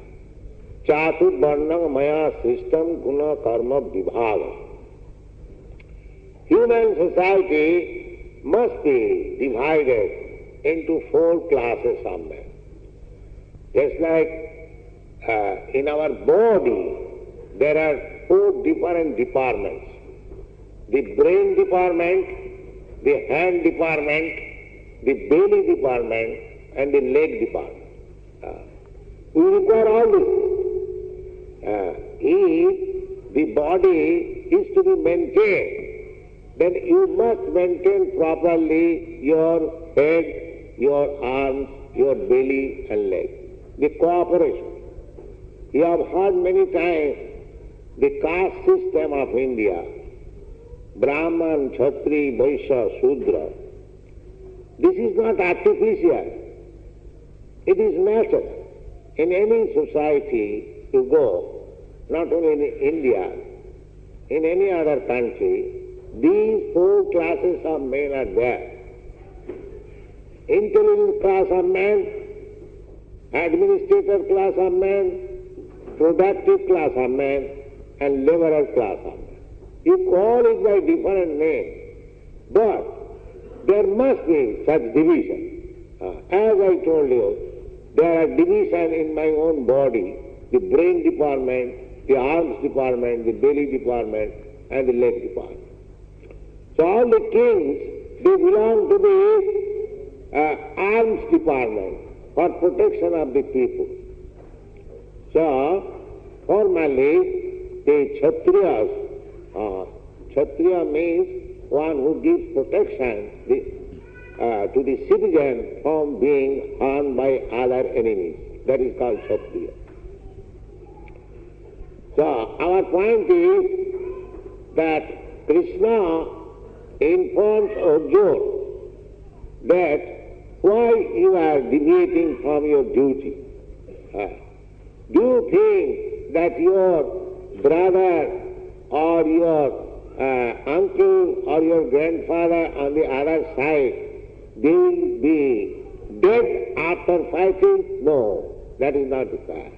Chatur Varnam Maya System Guna Karma Vibhava. Human society must be divided into 4 classes of men. Just like in our body, there are 4 different departments. the brain department, the hand department, the belly department, and the leg department. We require all this. If the body is to be maintained, then you must maintain properly your head, your arms, your belly and legs. The cooperation. You have heard many times the caste system of India, Brahman, Kshatri, Vaishya, Shudra. This is not artificial. It is natural. In any society you go, not only in India, in any other country, these four classes of men are there. Intelligent class of men, administrator class of men, productive class of men, and laborer class of men. You call it by different names, but there must be such division. As I told you, there are division in my own body, the brain department, the arms department, the belly department, and the leg department. So all the kings, they belong to the arms department for protection of the people. So, formally, the Kshatriya means one who gives protection to the citizen from being harmed by other enemies. That is called Kshatriya. So, our point is that Krishna informs Arjuna that why you are deviating from your duty. Do you think that your brother or your uncle or your grandfather on the other side, they will be dead after fighting? No, that is not the fact.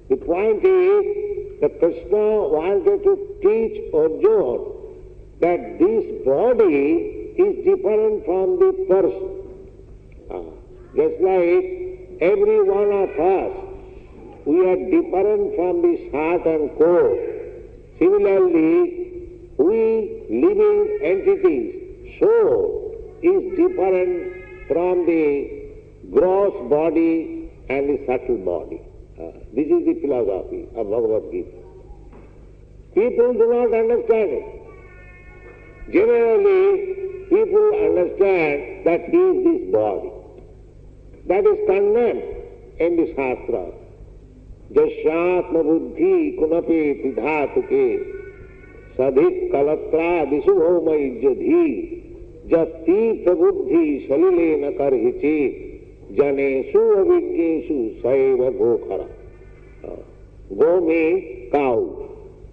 The point is that Krishna wanted to teach Arjuna that this body is different from the person. Just like every one of us, we are different from this heart and core. Similarly, we living entities, soul is different from the gross body and the subtle body. This is the philosophy of Bhagavad Gita. People do not understand it. Generally, people understand that he is this body. That is condemned in the Shastra. Jasyatma buddhi kunapeti dhatuke sadhik kalatra disubhoma ijjadhi jati prabuddhi salilena karhichit janesu avijneshu saiva gokhara. Go means cow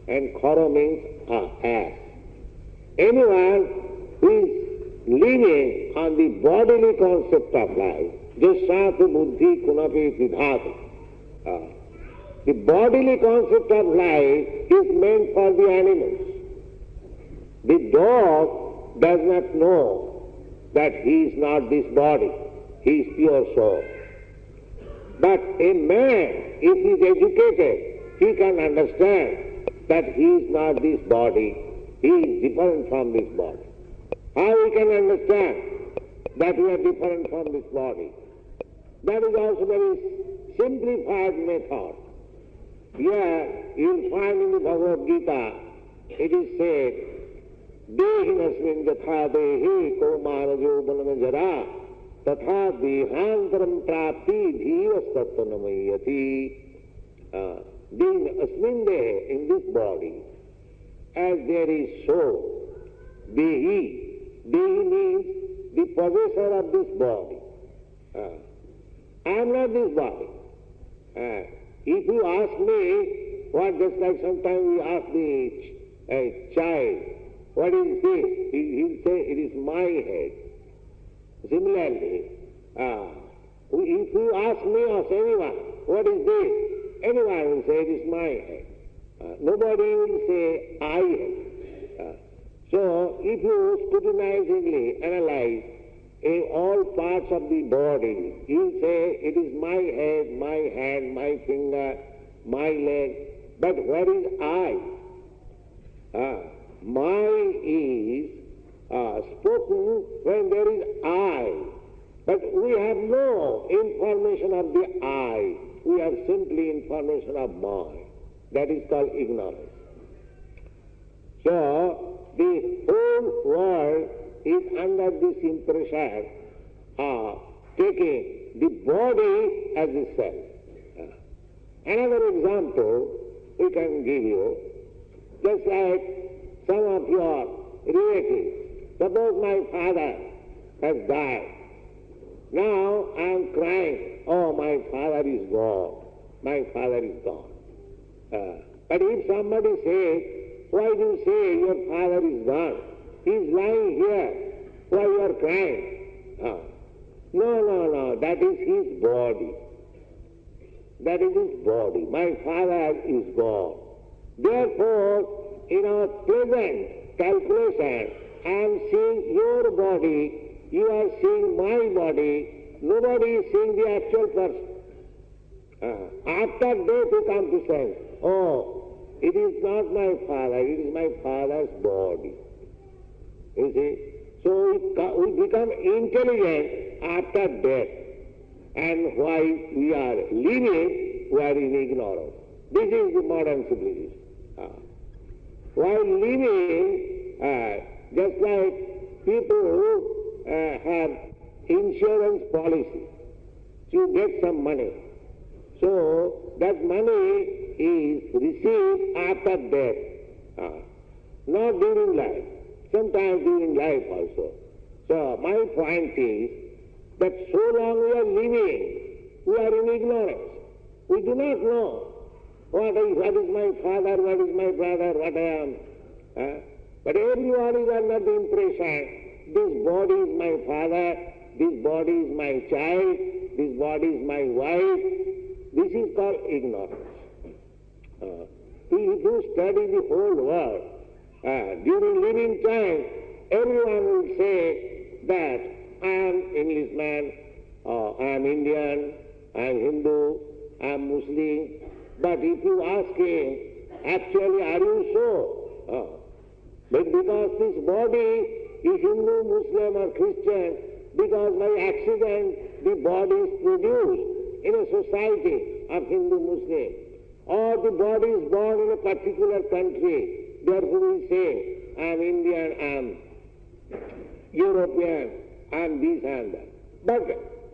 and khara means ass. Anyone who is living on the bodily concept of life, jasyatma buddhi kunapeti dhatuke. The bodily concept of life is meant for the animals. The dog does not know that he is not this body, he is pure soul. But a man, if he is educated, he can understand that he is not this body, he is different from this body. How we can understand that we are different from this body? That is also very simplified method. Here you will find in the Bhagavad Gita, it is said, Dehinasmin yatha dehi kaumarajo banamajara tatha dehantaram prapti dhivas namayati. Dehinasmin dehe, in this body, as there is soul, dehi. Dehi means the possessor of this body. I am not this body. If you ask me, what just like sometimes we ask the child, what is this? He'll say, it is my head. Similarly, if you ask me or anyone, what is this? Anyone will say, it is my head. Nobody will say, I have. So, if you scrutinizingly analyze in all parts of the body, you say, it is my head, my hand, my finger, my leg, but where is I? my is spoken when there is I. But we have no information of the I. We have simply information of my. That is called ignorance. So, the whole world is under this impression of taking the body as a self. Another example we can give you, just like some of your relatives. Suppose my father has died. Now I am crying, oh, my father is gone. My father is gone. But if somebody says, why do you say your father is gone? He is lying here. Why you are crying? No, that is his body. That is his body. My father is gone. Therefore, in our present calculation, I am seeing your body, you are seeing my body, nobody is seeing the actual person. After death you come to sense, oh, it is not my father, it is my father's body. You see? So we become intelligent after death. And while we are living, we are in ignorance. This is the modern civilization. While living, just like people who have insurance policy to get some money. So that money is received after death, not during life, sometimes during life also. So my point is that so long we are living, we are in ignorance. We do not know what is my father, what is my brother, what I am. But everyone is under the impression, this body is my father, this body is my child, this body is my wife. This is called ignorance. If you study the whole world, during living time, everyone will say that I am Englishman, I am Indian, I am Hindu, I am Muslim. But if you ask him, actually are you so? But because this body is Hindu, Muslim or Christian, because by accident the body is produced in a society of Hindu, Muslim, or the body is born in a particular country, therefore we say, I am Indian, I am European, I am this and that. But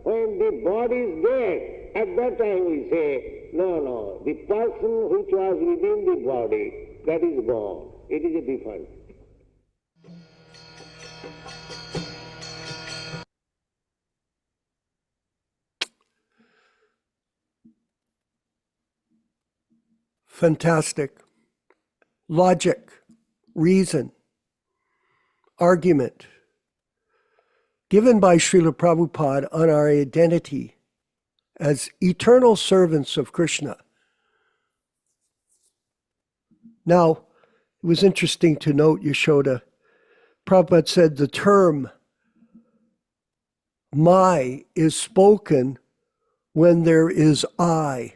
when the body is dead, at that time we say, no, the person which was within the body, that is gone. It is a different. Fantastic. Logic, reason, argument, given by Srila Prabhupada on our identity as eternal servants of Krishna. Now, it was interesting to note, Yashoda, Prabhupada said the term my is spoken when there is I.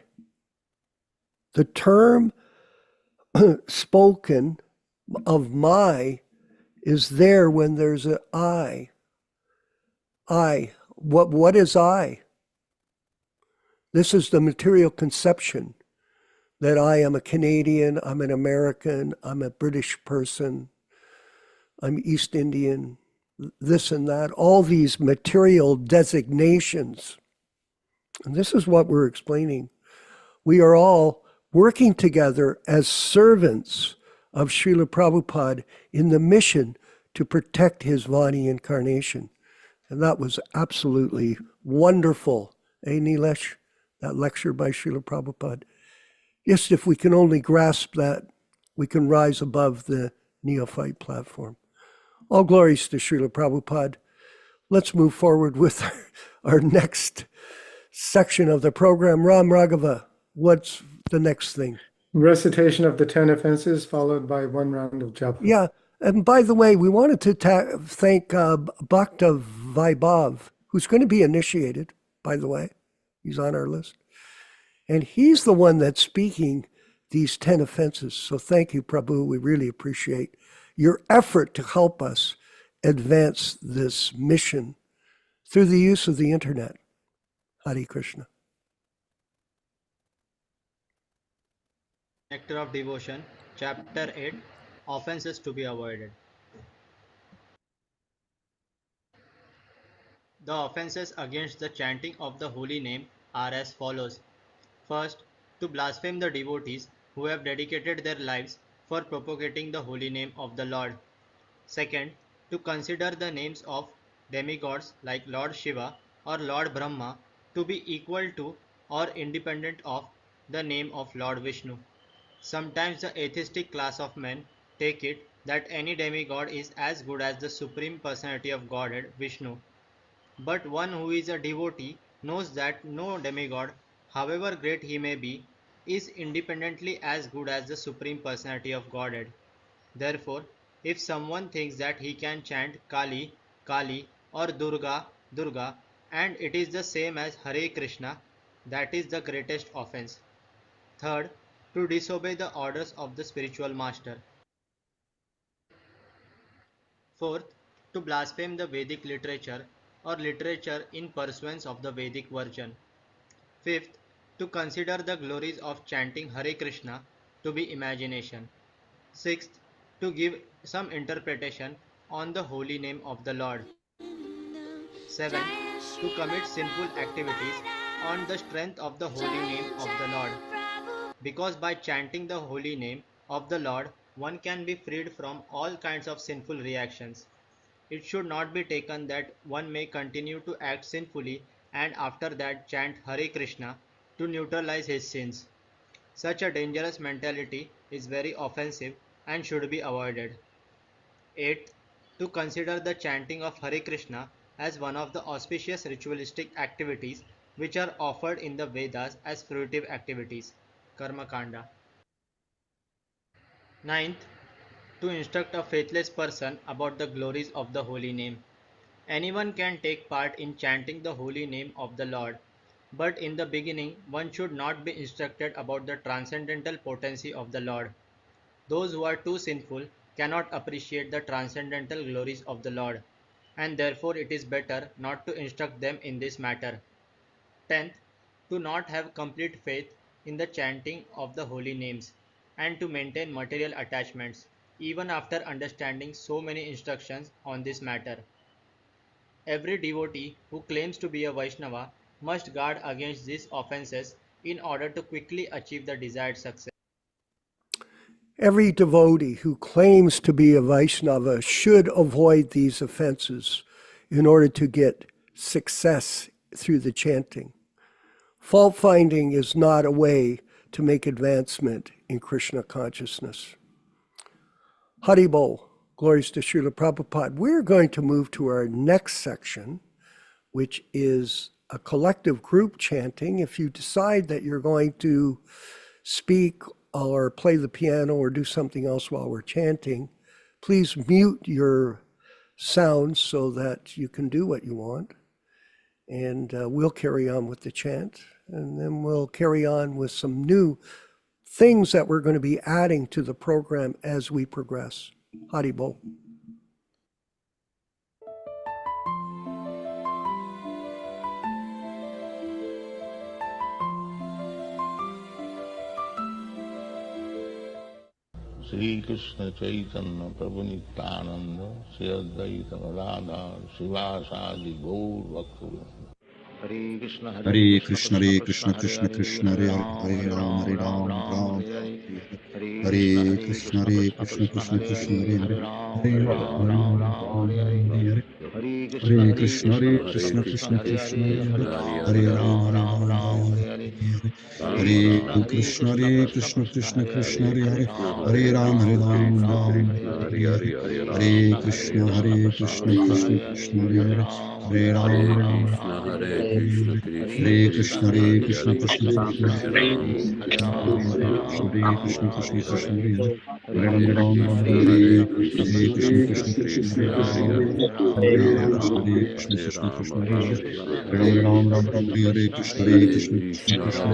The term spoken of my is there when there's an I. I. What is I? This is the material conception that I am a Canadian, I'm an American, I'm a British person, I'm East Indian, this and that, all these material designations. And this is what we're explaining. We are all working together as servants of Srila Prabhupada in the mission to protect his Vani incarnation. And that was absolutely wonderful. Nilesh? That lecture by Srila Prabhupada. Yes, if we can only grasp that, we can rise above the neophyte platform. All glories to Srila Prabhupada. Let's move forward with our next section of the program. Ram Raghava, what's the next thing? Recitation of the 10 offenses followed by 1 round of japa. Yeah, and by the way, we wanted to thank Bhakta Vaibhav, who's going to be initiated, by the way. He's on our list. And he's the one that's speaking these 10 offenses. So thank you, Prabhu. We really appreciate your effort to help us advance this mission through the use of the internet. Hare Krishna. Nectar of Devotion, Chapter 8, Offenses to be Avoided. The offenses against the chanting of the holy name are as follows. First, to blaspheme the devotees who have dedicated their lives for propagating the holy name of the Lord. Second, to consider the names of demigods like Lord Shiva or Lord Brahma to be equal to or independent of the name of Lord Vishnu. Sometimes the atheistic class of men take it that any demigod is as good as the Supreme Personality of Godhead, Vishnu. But one who is a devotee knows that no demigod, however great he may be, is independently as good as the Supreme Personality of Godhead. Therefore, if someone thinks that he can chant Kali, Kali or Durga, Durga, and it is the same as Hare Krishna, that is the greatest offense. Third, to disobey the orders of the spiritual master. Fourth, to blaspheme the Vedic literature or literature in pursuance of the Vedic version. Fifth, to consider the glories of chanting Hare Krishna to be imagination. Sixth, to give some interpretation on the holy name of the Lord. Seventh, to commit sinful activities on the strength of the holy name of the Lord. Because by chanting the holy name of the Lord, one can be freed from all kinds of sinful reactions. It should not be taken that one may continue to act sinfully and after that chant Hare Krishna to neutralize his sins. Such a dangerous mentality is very offensive and should be avoided. 8. To consider the chanting of Hare Krishna as one of the auspicious ritualistic activities which are offered in the Vedas as fruitive activities. Karma Kanda. 9th. To instruct a faithless person about the glories of the holy name. Anyone can take part in chanting the holy name of the Lord, but in the beginning one should not be instructed about the transcendental potency of the Lord. Those who are too sinful cannot appreciate the transcendental glories of the Lord, and therefore it is better not to instruct them in this matter. 10th. To not have complete faith in the chanting of the holy names, and to maintain material attachments, even after understanding so many instructions on this matter. Every devotee who claims to be a Vaishnava must guard against these offenses in order to quickly achieve the desired success. Every devotee who claims to be a Vaishnava should avoid these offenses in order to get success through the chanting. Fault finding is not a way to make advancement in Krishna consciousness. Haribol, glories to Srila Prabhupada. We're going to move to our next section, which is a collective group chanting. If you decide that you're going to speak or play the piano or do something else while we're chanting, please mute your sounds so that you can do what you want. And we'll carry on with the chant. And then we'll carry on with some new things that we're going to be adding to the program as we progress. Haribol. Sri Krishna Chaitanya Prabhu Nityananda Sri Advaita Gadadhar Sivasadi Gaur Bhakta. Hare Krishna Hare Krishna Krishna Krishna Hare Hare Hare Ram Ram Hare Krishna Krishna Krishna Hare Hare Hare Ram Hare Hare Krishna Krishna Krishna Hare Hare Ram Hare Krishna Krishna Krishna Hare Hare Ram Hare Krishna Krishna Krishna Hare Hare Ram Hare Krishna Krishna Krishna Hare Krishna Krishna Hare Hare Ram Hare Krishna Krishna Krishna Hare Krishna Krishna Hare Ram Hare Krishna Krishna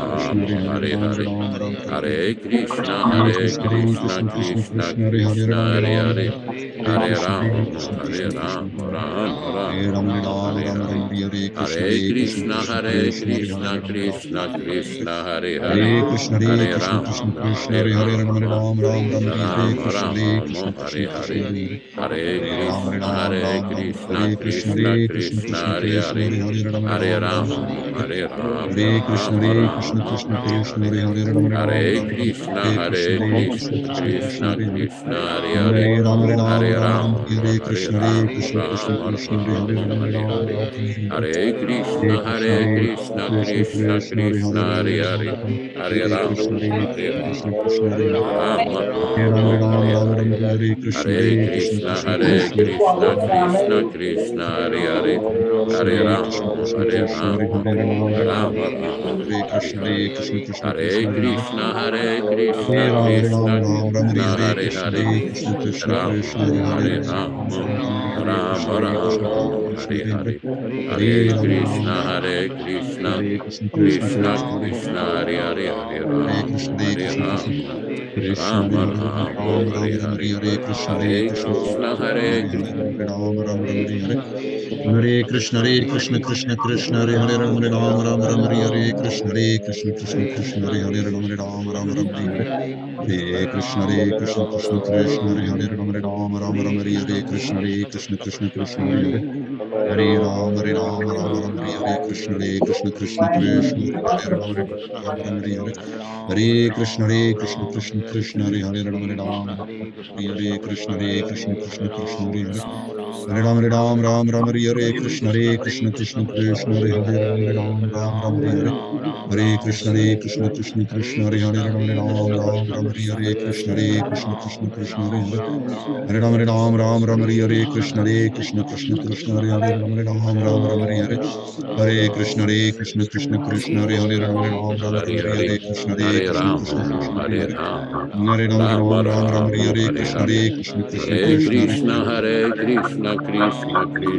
Ram, Hare Hare, Hare Krishna, Krishna Krishna, Hare Hare, Hare Ram, Hare Ram, Ram Hare Ram, Ram, Hare Ram, Hare Ram Ram, Hare. Hare Krishna, Hare Hare Krishna, Krishna, Krishna Hare Krishna, Hare Krishna, Hare Ram, Hare Krishna Ram, Krishna, Hare Hare. Hare Krishna, Hare Hare Krishna, Ram, Krishna Krishna, Hare Hare Hare Ram, Hare Ram, Ram, Ram Ram, Hare Ram Krishna, Hare Ram, Krishna, Krishna Hare Krishna, Hare. Hare Hare Hare Ram, Hare Krishna, Ram, Hare Ram Ram, Krishna, Hare Krishna, Krishna Hare Krishna, Krishna, Krishna Hare Krishna, Hare. Hare Hare Ram, Hare Hare Ram, Ram Ram, Ram, Hare Ram, Hare Krishna, Ram Hare Krishna, Ram, Krishna Hare Krishna, Hare. Hare Hare Ram, Hare Ram, Hare Ram Ram, Krishna, Hare Krishna, Hare Hare Krishna, Krishna, Krishna Krishna, Krishna Hare Hare Krishna, Hare Hare. Hare Ram, Hare Ram, Hare Ram Ram, Ram, Hare Hare Krishna, Hare Ram, Krishna, Krishna Ram Krishna, Hare Ram, Hare Ram, Hare Hare Ram, Hare. Ram Ram, Hare Hare Krishna, Krishna, Hare Hare Krishna, Krishna, Krishna Krishna, Hare Krishna, Hare Ram, Hare Ram Hare. Ram, Hare Hare Krishna, Ram, Hare Hare Krishna, Ram. Krishna, Hare Hare Ram Hare Ram, Ram, Hare Ram, Hare Ram Ram, Hare. Hare Krishna, Hare Hare Krishna, Krishna, Krishna Hare Krishna, Krishna, Krishna Krishna, Hare Hare. Krishna, Hare Hare Krishna, Ram, Krishna Hare Krishna, Hare Ram. Hare Ram, Ram Ram Ram, Hare Hare Krishna, Hare Hare. Krishna, Krishna Hare Krishna, Hare Hare Krishna, Hare Hare Krishna, Ram, Hare Ram, Krishna Ram Ram, Krishna, Hare Hare Krishna, Hare. Hare Krishna, Krishna Krishna, Ram, Hare Hare Hare Ram, Ram, Ram Ram, Hare Ram Krishna, Hare Krishna, Ram, Krishna Krishna, Hare Hare Hare. Hare Hare Ram, Ram Krishna, Ram, Hare Krishna, Hare Krishna, Krishna Krishna Krishna, Hare Krishna, Hare Hare, Hare Hare Ram, Krishna, Hare Hare Krishna, Krishna Ram. Krishna, Ram Hare Hare Ram, Ram, Hare Ram Ram, Hare. Hare Krishna, Hare Hare Krishna, Krishna, Krishna Krishna, Hare Hare Krishna. Hare Ram, Ram Ram, Hare Hare Hare Krishna, Hare Krishna, Krishna Krishna, Hare Hare Ram, Ram Ram Ram, Hare Hare Krishna, Hare Krishna, Krishna Krishna, Hare Hare Ram, Ram Ram Ram, Hare Hare Hare Krishna, Hare Krishna, Krishna Krishna, Hare Hare Ram, Ram Ram Ram, Hare Hare Krishna, Hare Krishna, Krishna Krishna, Hare Hare Hare Ram, Hare Ram, Ram Ram, Hare Hare Krishna, Hare Krishna, Krishna Krishna, Hare Hare Ram, Ram Ram, Hare Hare Hare Krishna, Hare Krishna, Krishna Krishna, Hare Hare Ram, Ram Hare Krishna, Hare Krishna, Krishna Krishna, Hare Hare Hare Ram, Ram Ram, Hare Hare Krishna, Hare Krishna, Krishna Krishna, Hare Hare Ram, Ram Hare Hare Hare Krishna, Hare Krishna, Krishna Krishna, Hare Hare Ram, Ram Hare Hare Krishna, Hare Krishna, Krishna Krishna, Hare Hare Hare Ram, Hare Hare Krishna, Hare Krishna, Krishna Krishna, Hare Hare Ram, Hare Hare Hare Krishna, Hare Krishna, Krishna Krishna, Hare Hare Ram, Hare Hare Hare. Hare Krishna, Hare Hare Krishna, Krishna Ram, Krishna, Hare Hare Hare Ram. Hare Ram Ram, Ram, Hare Hare Krishna, Hare. Hare Krishna, Krishna Hare Krishna, Hare Krishna, Hare Krishna, Krishna Hare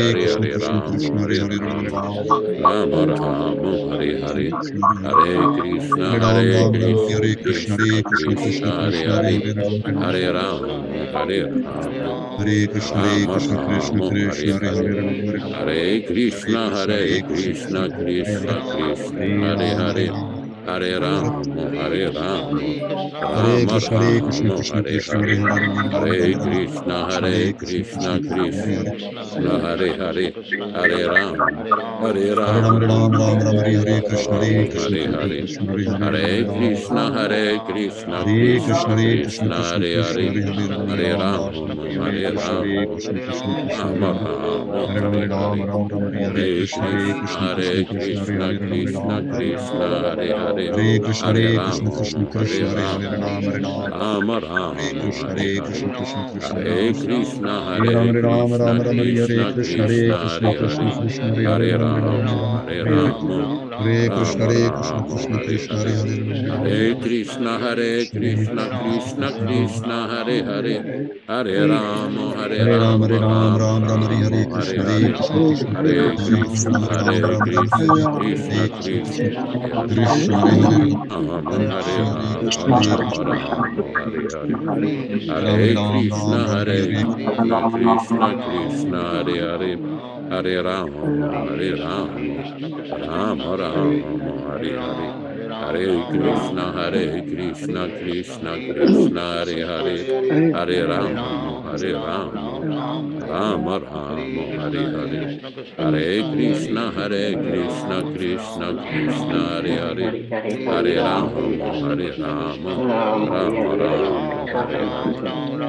Krishna, Krishna, Hare Hare Krishna, Hare Krishna Ram, Krishna, Hare Hare Hare Ram, Ram. Ram Ram, Hare Hare. Hare Krishna, Hare Ram, Hare Ram Ram, Krishna, Hare Krishna, Krishna Hare Krishna, Krishna Krishna, Hare Krishna, Hare Hare. Hare Ram, Hare Ram, Hare Ram. Hare Krishna, Hare Ram Krishna, Krishna Ram, Krishna, Hare Hare Hare. Hare Ram, Hare Hare Krishna, Krishna, Hare Hare Krishna, Krishna, Krishna Krishna, Krishna Krishna, Hare Hare Ram, Hare Hare. Ram, Hare Ram, Hare Ram. Hare Ram Krishna, Hare Krishna, Ram, Krishna Hare Krishna, Hare Hare. Hare Ram, Hare Ram Ram, Krishna, Hare Hare Krishna, Krishna, Krishna Krishna, Hare Hare Krishna Hare Hare. Hare Ram, Hare Hare Ram, Ram Ram. Ram, Ram Hare Hare Krishna, Hare Ram, Krishna, Hare Krishna Hare. Krishna, Hare Hare Hare Ram, Krishna, Hare Krishna, Hare Krishna, Krishna Hare Krishna, Krishna, Krishna Hare Krishna, Hare. Hare Hare Hare Ram, Ram, Hare Hare Krishna, Hare Ram. Krishna, Krishna Krishna, Ram Hare Hare Ram, Hare Hare Ram, Hare. Ram Ram, Hare Hare Krishna, Hare Krishna, Krishna, Krishna Hare Krishna, Hare Krishna, Hare Krishna Ram, Krishna, Hare Hare. Hare Krishna, Hare Hare Krishna, Krishna Ram, Hare Krishna, Hare Hare Ram. Ram, Hare Ram, Ram Hare Ram, Krishna, Hare Hare Hare. Krishna, Krishna Krishna, Hare Hare Hare Krishna, Hare Hare Ram, Hare Ram, Ram Krishna, Ram, Hare Krishna Krishna, Hare Krishna, Krishna, Hare Krishna Hare. Krishna, Hare Hare Hare Ram, Ram, Hare Hare Hare Ram. Hare Ram Krishna, Hare Krishna, Ram, Krishna Hare Krishna, Hare Hare. Hare Ram, Hare Krishna, Hare Krishna, Krishna Krishna, Hare Hare. Hare Ram, Hare Ram, Ram Ram, Hare Hare. Hare Krishna, Hare Krishna, Krishna Krishna, Hare Hare. Ram, Hare Ram, Ram Ram, Hare Hare. Hare Krishna, Hare Krishna, Krishna Krishna, Hare Hare. Hare Ram, Hare Ram, Ram Ram, Hare Hare.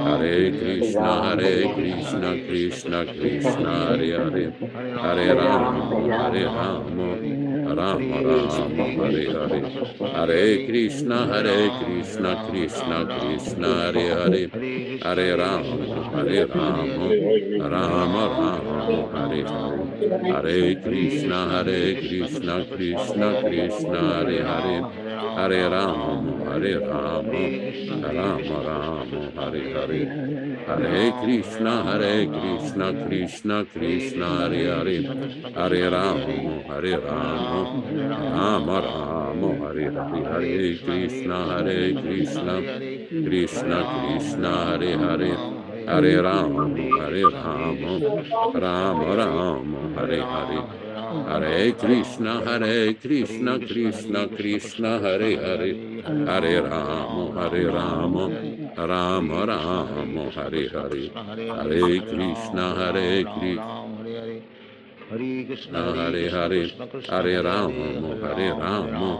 Hare Krishna, Hare Krishna, Krishna Krishna, Hare Hare. Hare Ram, Hare Ram, Ram Ram, Hare Hare. Hare Krishna, Hare Krishna, Krishna Krishna, Hare Hare. Hare Ram, Hare Ram, Ram Ram, Hare Hare. Hare Krishna, Hare Krishna, Krishna Krishna, Hare Hare. Hare Ram, Hare Ram, Ram Ram, Hare Hare. Hare Krishna, Hare Krishna, Krishna Krishna, Hare Hare. Hare Ram, Hare Ram, Ram Ram, Hare Hare. Hare Krishna, Hare Krishna, Krishna Krishna, Hare Hare. Hare Ram, Hare Ram, Ram Ram, Hare Hare. Hare Krishna, Hare Krishna, Krishna Krishna, Hare Hare. Hare Ram, Hare Ram, Ram Ram, Hare Hare. Hare Krishna, Krishna Krishna, Hare Hare. Hare Rama, Hare Rama, Rama Rama, Hare Hare. Hare Krishna, Krishna Krishna, Hare Hare. Hare Rama, Rama Rama, Hare Hare. Hare Krishna, Hare Krishna, Hare Hare. Krishna, Hare Rama, Rama, Hare Rama,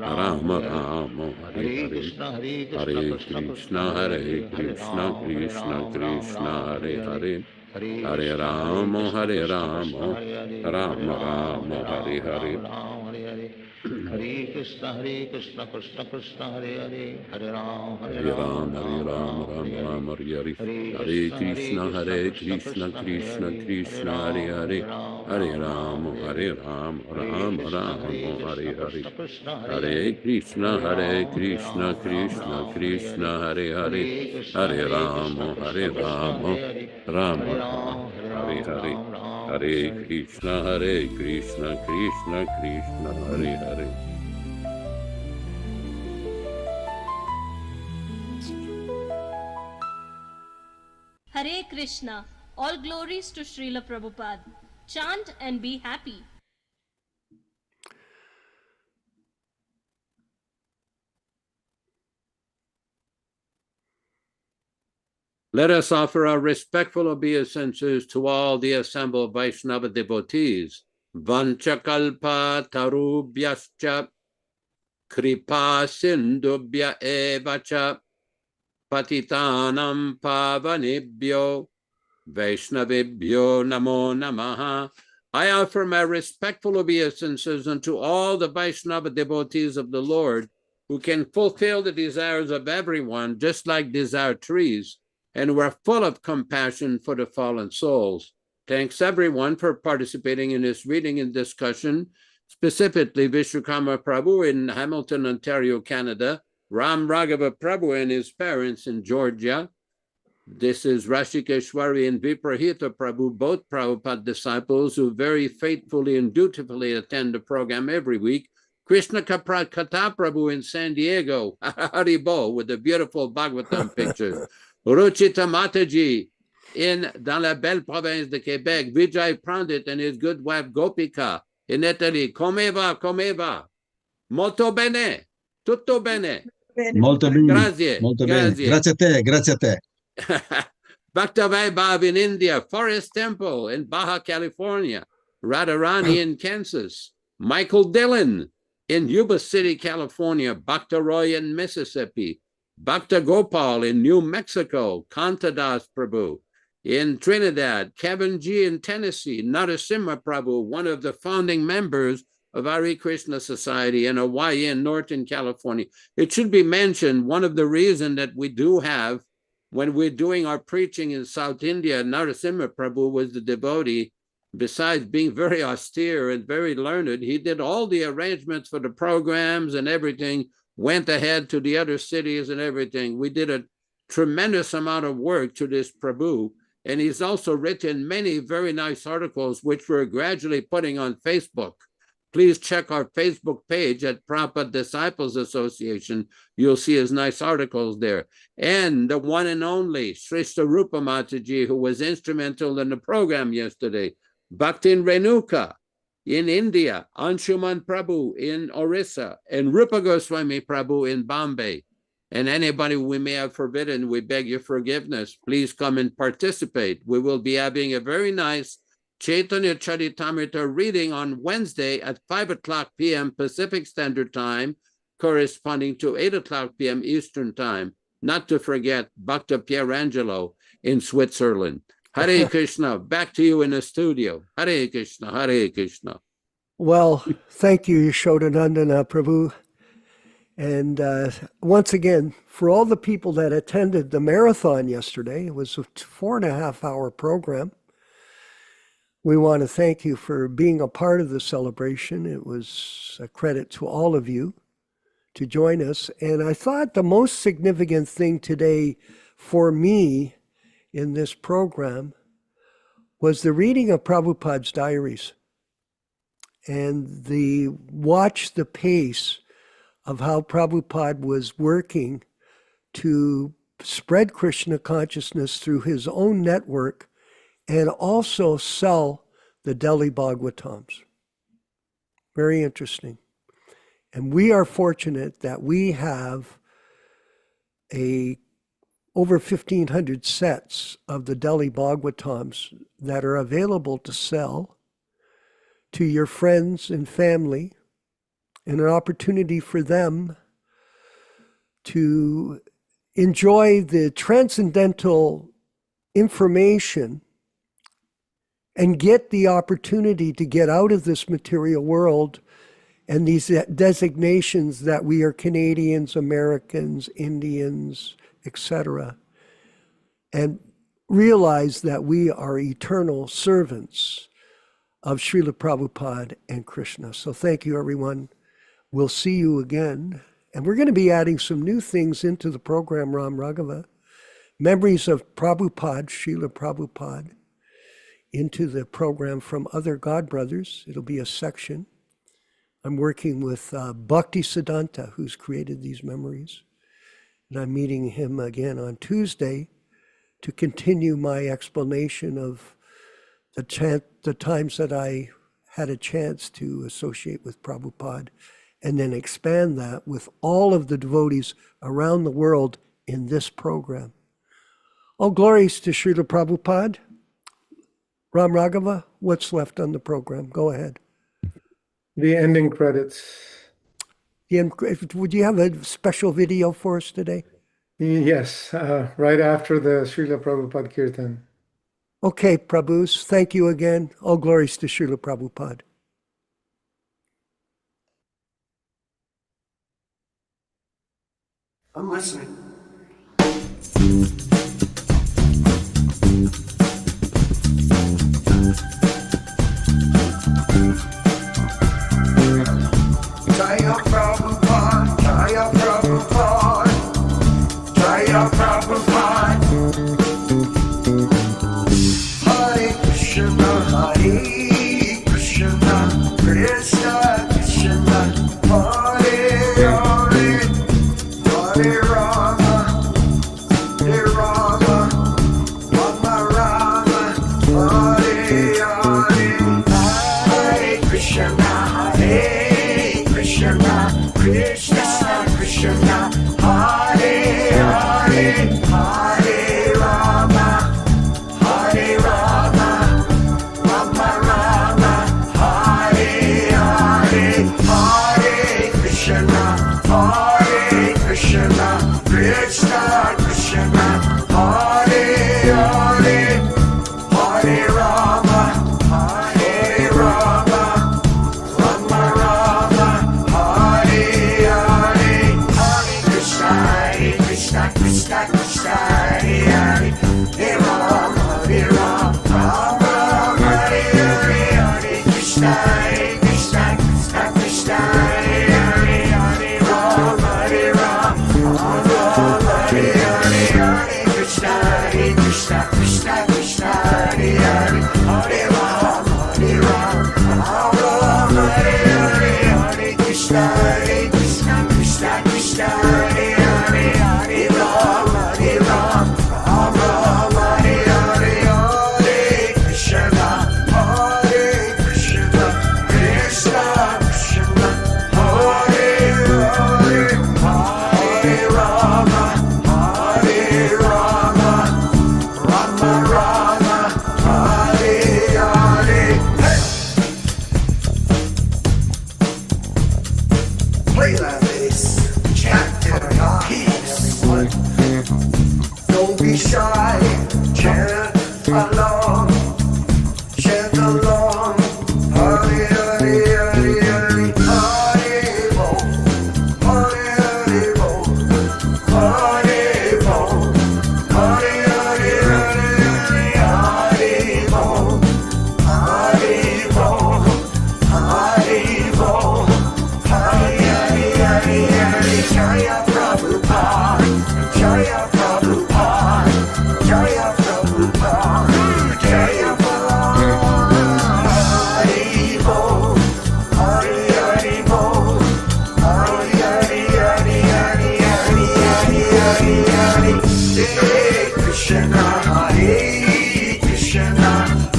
Rama Hare Rama, Hare Hare Hare. Krishna, Hare Krishna, Krishna, Krishna Krishna, Hare Hare. Hare Krishna, Rama, Hare Krishna, Rama, Rama Rama, Hare Hare. Hare Krishna, Krishna Krishna, Hare Rama, Hare Rama, Hare Rama, Rama Rama, Hare Hare. Hare Krishna, Krishna Krishna, Hare Hare. Hare Rama, Rama Rama, Hare Hare. Hare Krishna, Krishna Krishna, Hare Hare. Hare Rama, Rama Rama, Hare Hare. Hare Krishna, Krishna Krishna, Hare Hare. Hare Krishna. All glories to Srila Prabhupada. Chant and be happy. Let us offer our respectful obeisances to all the assembled Vaishnava devotees. Vanchakalpa tarubhyascha kripa sindubhya evacha patitanam pavanibhyo Vaishnavibhyo namo namaha. I offer my respectful obeisances unto all the Vaishnava devotees of the Lord who can fulfill the desires of everyone, just like desire trees, and who are full of compassion for the fallen souls. Thanks everyone for participating in this reading and discussion, specifically Vishwakarma Prabhu in Hamilton, Ontario, Canada, Ram Raghava Prabhu and his parents in Georgia. This is Rashikeshwari and Viprahita Prabhu, both Prabhupada disciples who very faithfully and dutifully attend the program every week. Krishna Kata Prabhu in San Diego, Haribo, with the beautiful Bhagavatam pictures. Ruchita Mataji dans la belle province de Québec. Vijay Pandit and his good wife Gopika in Italy. Come va? Molto bene. Tutto bene. Molto bene. Grazie. Molto bene. Grazie a te. Bhakta Vaibhav in India, Forest Temple in Baja California, Radharani in Kansas, Michael Dillon in Yuba City, California, Bhakta Roy in Mississippi, Bhakta Gopal in New Mexico, Kantadas Prabhu in Trinidad, Kevin G in Tennessee, Narasimha Prabhu, one of the founding members of Hare Krishna Society in Hawaii and Northern California. It should be mentioned, one of the reasons that we do have when we're doing our preaching in South India, Narasimha Prabhu was the devotee. Besides being very austere and very learned, he did all the arrangements for the programs and everything, went ahead to the other cities and everything. We did a tremendous amount of work to this Prabhu, and he's also written many very nice articles, which we're gradually putting on Facebook. Please check our Facebook page at Prabhupada Disciples Association. You'll see his nice articles there. And the one and only Srista Rupa Mataji, who was instrumental in the program yesterday. Bhaktin Renuka in India, Anshuman Prabhu in Orissa, and Rupa Goswami Prabhu in Bombay. And anybody we may have forbidden, we beg your forgiveness. Please come and participate. We will be having a very nice Chaitanya Charitamrita reading on Wednesday at 5:00 p.m. Pacific Standard Time, corresponding to 8:00 p.m. Eastern Time. Not to forget Bhakta Pierangelo in Switzerland. Hare Krishna, back to you in the studio. Hare Krishna, Hare Krishna. Well, thank you, Yashodanandana Prabhu. And once again, for all the people that attended the marathon yesterday, it was a 4.5-hour program. We want to thank you for being a part of the celebration. It was a credit to all of you to join us. And I thought the most significant thing today for me in this program was the reading of Prabhupada's diaries and watch the pace of how Prabhupada was working to spread Krishna consciousness through his own network and also sell the Delhi Bhagavatams. Very interesting. And we are fortunate that we have over 1,500 sets of the Delhi Bhagavatams that are available to sell to your friends and family, and an opportunity for them to enjoy the transcendental information and get the opportunity to get out of this material world and these designations that we are Canadians, Americans, Indians, etc., and realize that we are eternal servants of Srila Prabhupada and Krishna. So thank you, everyone. We'll see you again. And we're going to be adding some new things into the program, Ram Raghava. Memories of Prabhupada, Srila Prabhupada, into the program from other God brothers. It'll be a section. I'm working with Bhakti Siddhanta, who's created these memories. And I'm meeting him again on Tuesday to continue my explanation of the times that I had a chance to associate with Prabhupada, and then expand that with all of the devotees around the world in this program. All glories to Srila Prabhupada. Ram Raghava, what's left on the program? Go ahead. The ending credits. Would you have a special video for us today? Yes, right after the Srila Prabhupada Kirtan. Okay, Prabhus, thank you again. All glories to Srila Prabhupada. I'm listening. Jaya Prabhupada, Jaya Prabhupada, Jaya Prabhupada. Hare Krishna, Hare Krishna, Krishna Krishna, Hare Hare, Hare Rama, Hare Rama, Rama Rama, Hare Hare, Hare Krishna, Hare Krishna, Krishna Krishna, Hare Hare, Hare Rama, Hare Rama, Rama Rama, Hare Hare, Hare Krishna, Krishna Krishna, Hare Hare, Hare Rama, Hare Rama, Rama Rama, Hare Hare, Hare Krishna, Krishna Krishna, Hare Hare, Hare Rama, Rama Rama, Hare Hare, Hare Krishna, Krishna Krishna, Hare Hare, Hare Rama, Rama, Hare Hare, Hare Krishna, Krishna Krishna, Hare Hare, Hare Rama, Rama, Hare Hare, Hare Krishna, Krishna Krishna, Hare Hare, Hare Rama, Rama, Hare Hare, Hare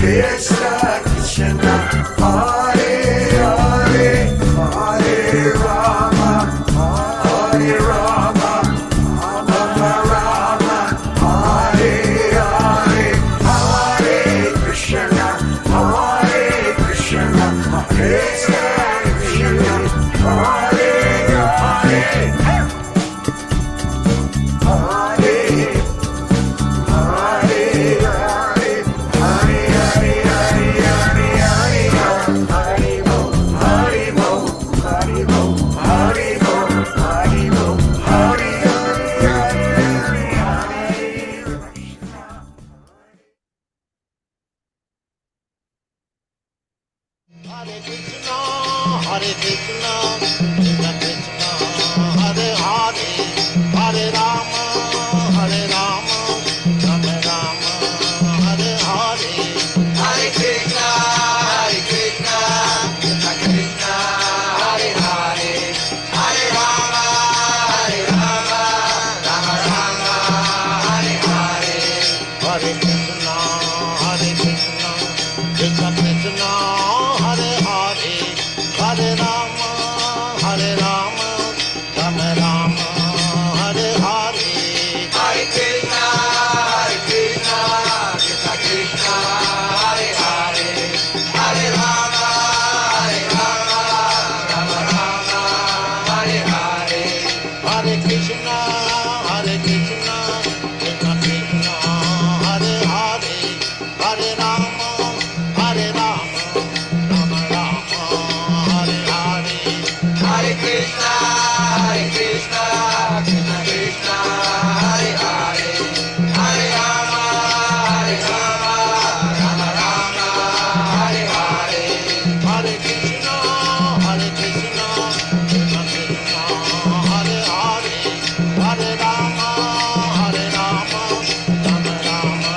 Krishna Krishna, Hare Hare, Hare Rama, Hare Rama, Rama Rama, Hare Hare, Hare Krishna, Hare Krishna, Krishna Krishna, Hare Hare, Hare Krishna, Hare Krishna, Krishna Krishna, Hare Hare, Hare Rama, Hare Rama, Rama Rama, Hare Hare. Hare Krishna, Hare Krishna, Krishna Krishna, Hare Hare, Hare Rama, Hare Rama, Rama Rama, Hare Hare. Hare Krishna, Hare Krishna, Krishna Krishna, Hare Hare, Hare Rama, Hare Rama, Rama Rama, Hare Hare. Hare Krishna, Hare Krishna, Krishna Krishna, Hare Hare, Hare Rama, Hare Rama, Rama Rama, Hare Hare. Hare Krishna, Hare Krishna, Krishna Krishna, Hare Hare, Hare Rama, Hare Rama, Rama Rama, Hare Hare. Hare Krishna, Hare Krishna, Krishna Krishna, Hare Hare, Hare Rama, Hare Rama, Rama Rama, Hare Hare. Hare Krishna, Hare Krishna, Krishna Krishna, Hare Hare, Hare Rama, Hare Rama, Rama Rama,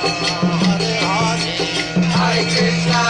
Hare Hare. Hare Krishna,